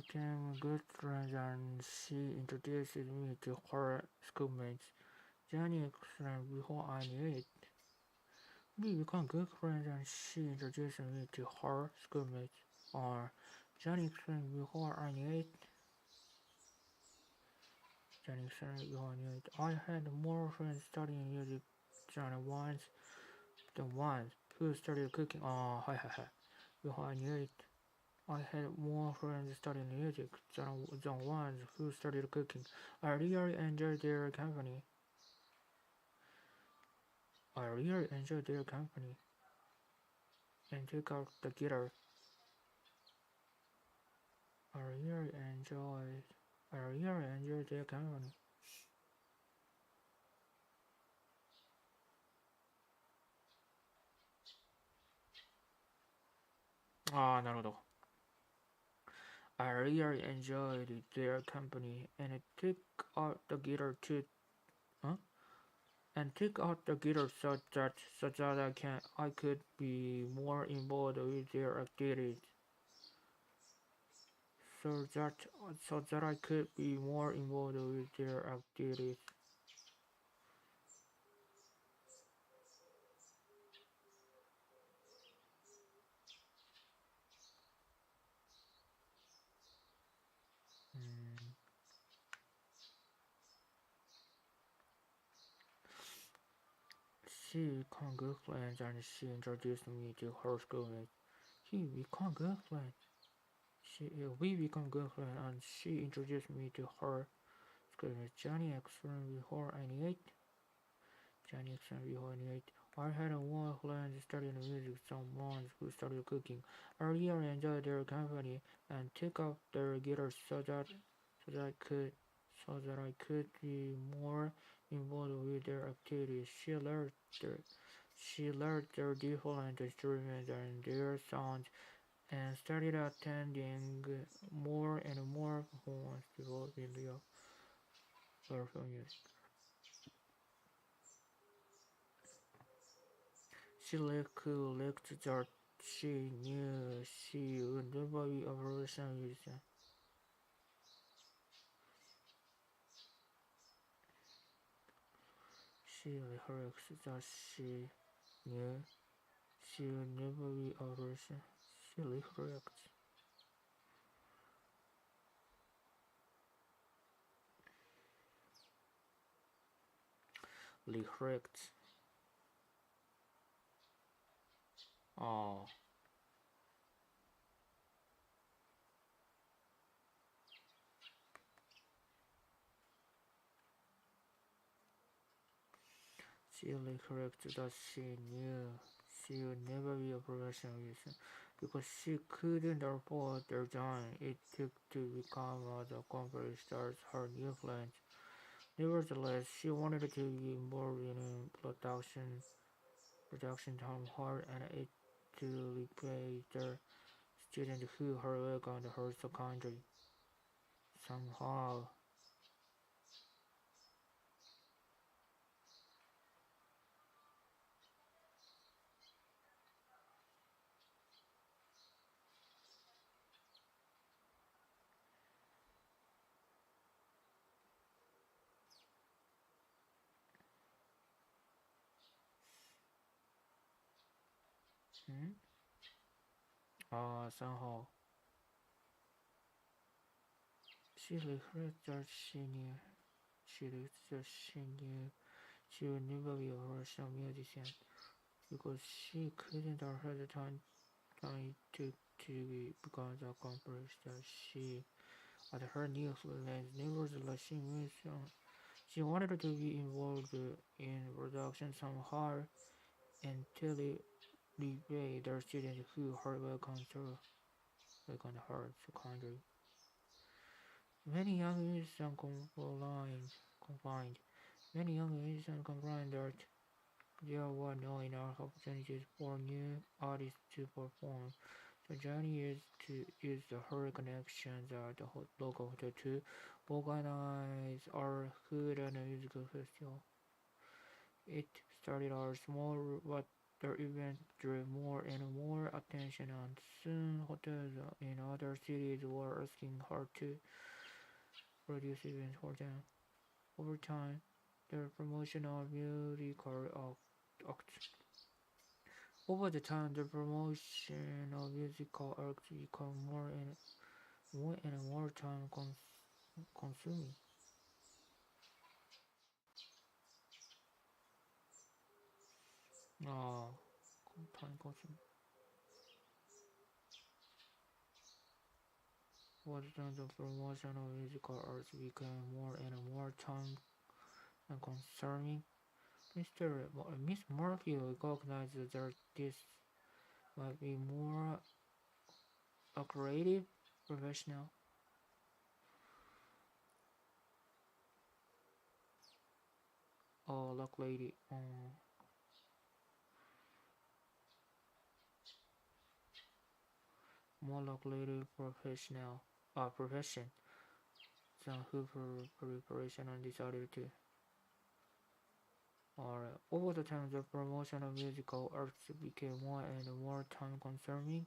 became good friends and she introduced me to her schoolmates. Jenny explained before I knew it. We became good friends and she introduced me to her schoolmates. Or Jenny explained before I knew it. Jenny explained before I knew it. I had more friends studying music than the ones who started cooking. Oh, hi hi hi. Before I knew it. I had more friends studying music than ones who started cooking. I really enjoyed their company. I really enjoyed their company and took out the guitar. I really enjoyed I really enjoyed their company. ああ、なるほど。I really enjoyed their company and took out the guitar to huh? and took out the guitar so that I could be more involved with their activities. so that so that I could be more involved with their activities. うん She became good friends and she introduced me to her schoolmates. He became good friends. We became good friends and she introduced me to her schoolmates. Johnny explained before I knew it. Johnny explained before I knew it. I had one friend studying music, some ones who started cooking. I really enjoyed their company and took up their guitars so that I could so that I could be more involved with their activities. She learned their different instruments and their sounds and started attending more and more performances developing their performance. She liked that she knew she would never be a professional musician. She liked that she knew she would never be a professional. She liked. Oh, she liked that she knew she would never be a professional musician because she couldn't afford the time it took to become as accomplished as her new friends. Nevertheless, she wanted to be involved in production time hard and it to repay the student who her work on her secondary. Somehow, hmm? Somehow, she regretted that she knew she would never be a professional musician because she couldn't afford the time to become the accomplished that she at her new freelance. Nevertheless, she wanted to be involved in production somehow until it repay their students who hard work on her secondary. Many young musicians complained. Many young musicians complained that there were no enough opportunities for new artists to perform. So Johnny used her connections at the local hotel to organize our food and musical festival. It started out small but The event drew more and more attention, and soon hotels in other cities were asking her to produce events for them. Over time, the promotion of musical acts. Over the time, the promotion of musical acts became more time consuming. Uh, time consuming. Over the time, the promotion of musical arts became more and more time consuming. Miss Murphy recognized that this might be more a creative professional or luck lady. More likely profession than who for preparation and decided to. Or over the time, the promotion of musical arts became more and more time consuming.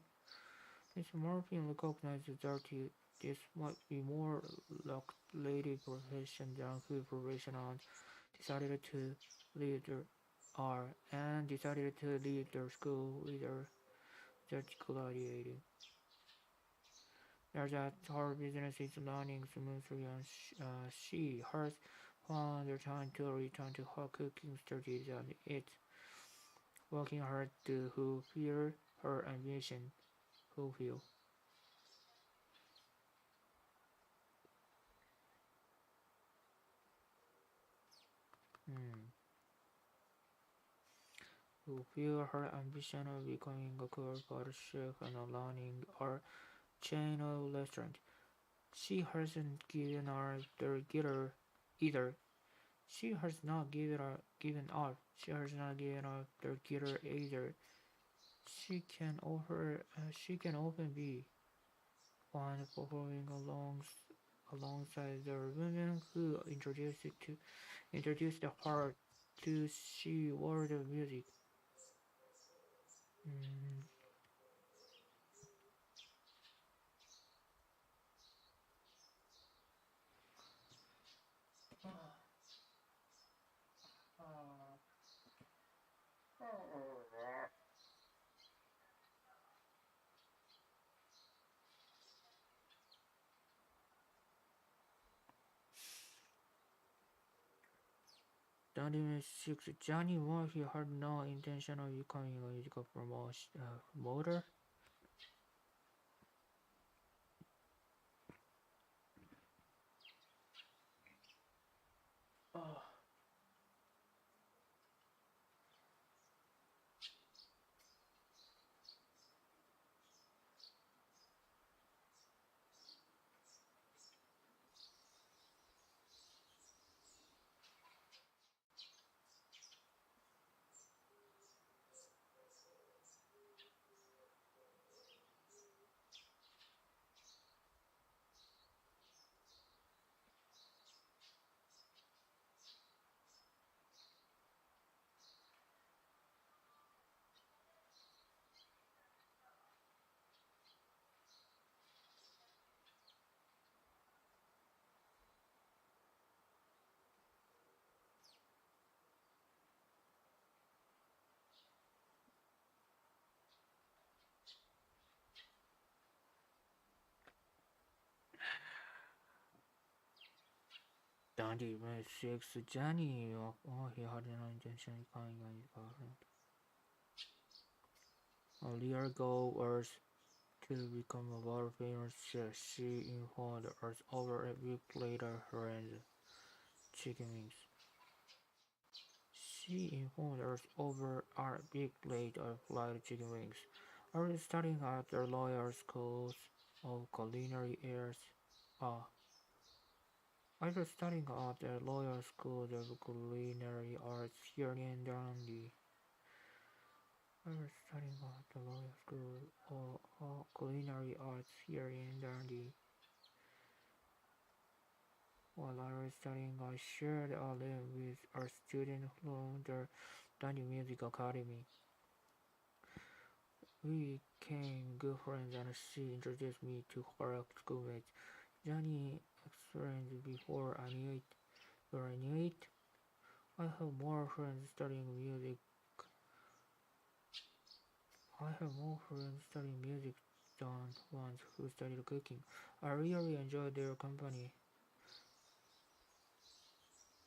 Miss Morphin recognized that this might be more likely profession than who preparation and decided to leave the decided to leave the school with a articulated now that her business is running smoothly and she has found the time to return to her cooking studies and it's working hard to fulfill her ambition. Fulfill. Hmm. Fulfill her ambition of becoming a corporate chef and running a chain of restaurants. She hasn't given up the guitar either. She has not given up. She has not given up the guitar either. She can often be found performing alongside the women who introduced her to she world of music. Mm, Daniel 6 Johnny Murphy had no intention of becoming a musical promoter. Oh. Dundee made 6 Johnny Murphy had no intention of becoming a musical promoter. A real goal was to become a world famous chef. She informed us over a week later her chicken wings. She informed us over our big plate of fried chicken wings. I was studying at the Royal Schools of Culinary Arts. Uh, I was studying at the Royal School of Culinary Arts here in Dundee. I was studying at the Royal School of Culinary Arts here in Dundee. While I was studying, I shared a room with a student from the Dundee Music Academy. We became good friends and she introduced me to her schoolmates. Johnny experienced before I knew it. Before I knew it, I have more friends studying music. I have more friends studying music than ones who studied cooking. I really enjoyed their company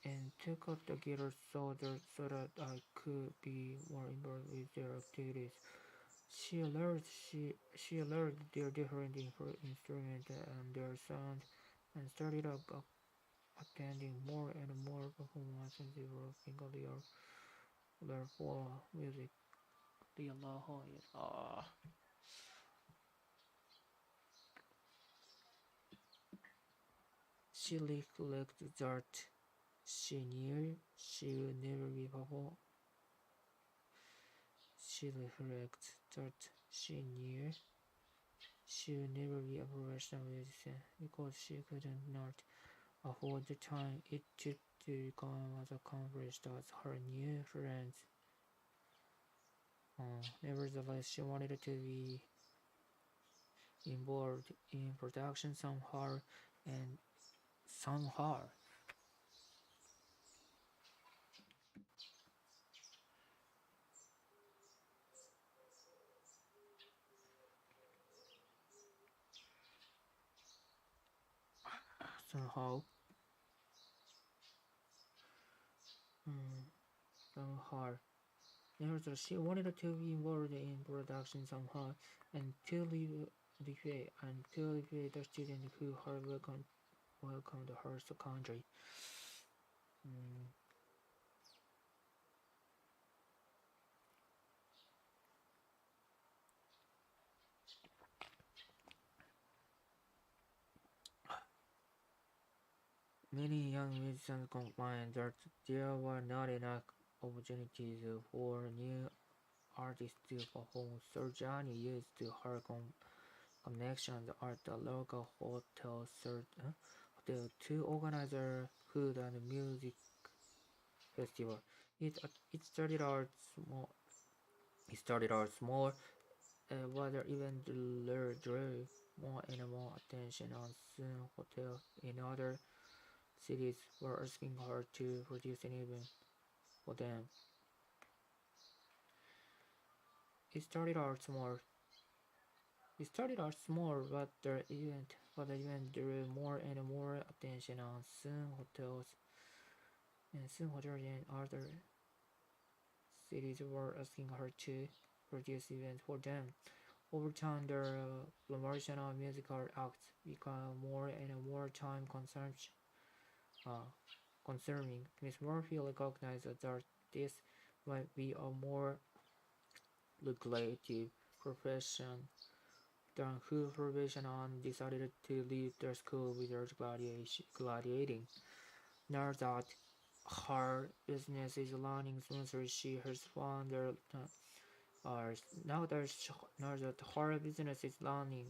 and took up the guitar so that I could be more involved with their activities. She learned their different instruments and their sound and started attending more and more performances developing their for music. The Allah is She reflected that she will never be performed. She reflects that she knew she would never be a professional musician because she could not afford the time it took to become as accomplished as her new friends. Nevertheless, she wanted to be involved in production somehow and somehow. Somehow, um, somehow. Nevertheless, she wanted to be involved in production somehow and to live the way the student who had welcomed her to country. Mm, Many young musicians complained that there were not enough opportunities for new artists to perform, so Johnny used her connections at the local hotel to organize a food and music festival. It, it started out small. It started out small, but the event drew more and more attention, and soon hotels in other cities were asking her to produce an event for them. It started out small. It started out small, but the event drew more and more attention, and soon hotels in other cities were asking her to produce events for them. Over time, the promotion of musical acts became more and more time uh, consuming. Miss Murphy recognized that this might be a more lucrative profession than her profession and decided to leave the school without graduating. Now that her business is running smoothly, she has found uh, now that her business is running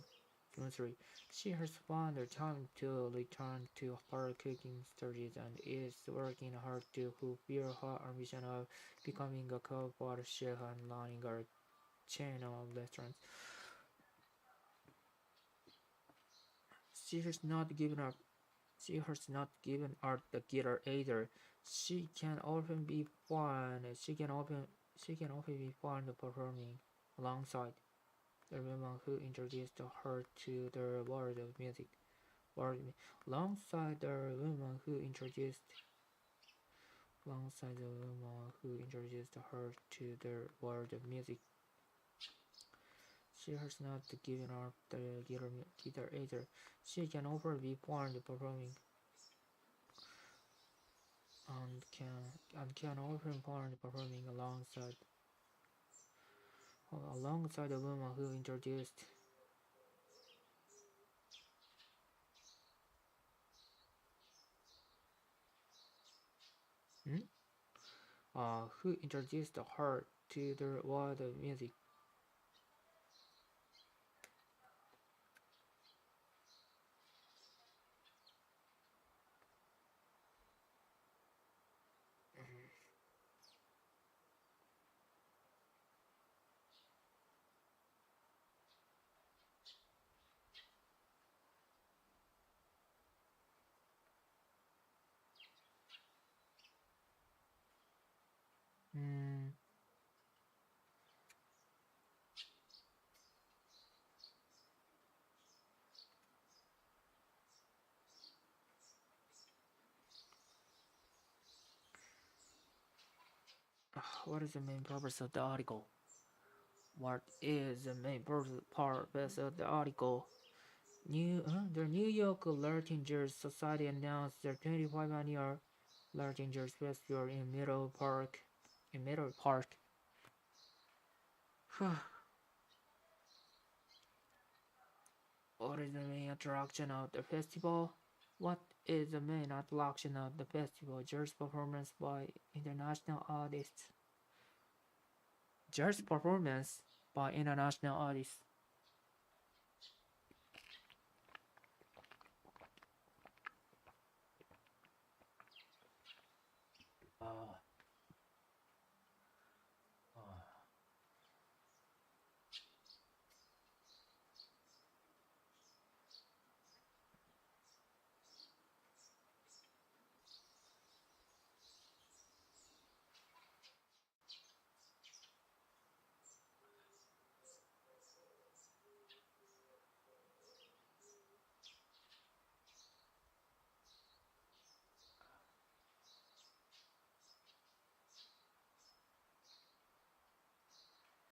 smoothly, she has found the time to return to her cooking studies and is working hard to fulfill her ambition of becoming a corporate chef and running a chain of restaurants. She has not given up. She has not given up the guitar either. She can often be fun. She can often be fun performing alongside the woman who introduced her to the world of music. Alongside the woman who introduced her to the world of music. She has not given up the guitar either. She can often be fun performing and can often find performing alongside the woman who introduced hmm? Who introduced her to the world of music. Mm. What is the main purpose of the article? What is the main purpose of the article? The New York Lartingers Society announced their 25th annual Lartingers Festival in Middle Park. In Middle Park. What is the main attraction of the festival? What is the main attraction of the festival? Jazz performance by international artists. Jazz performance by international artists.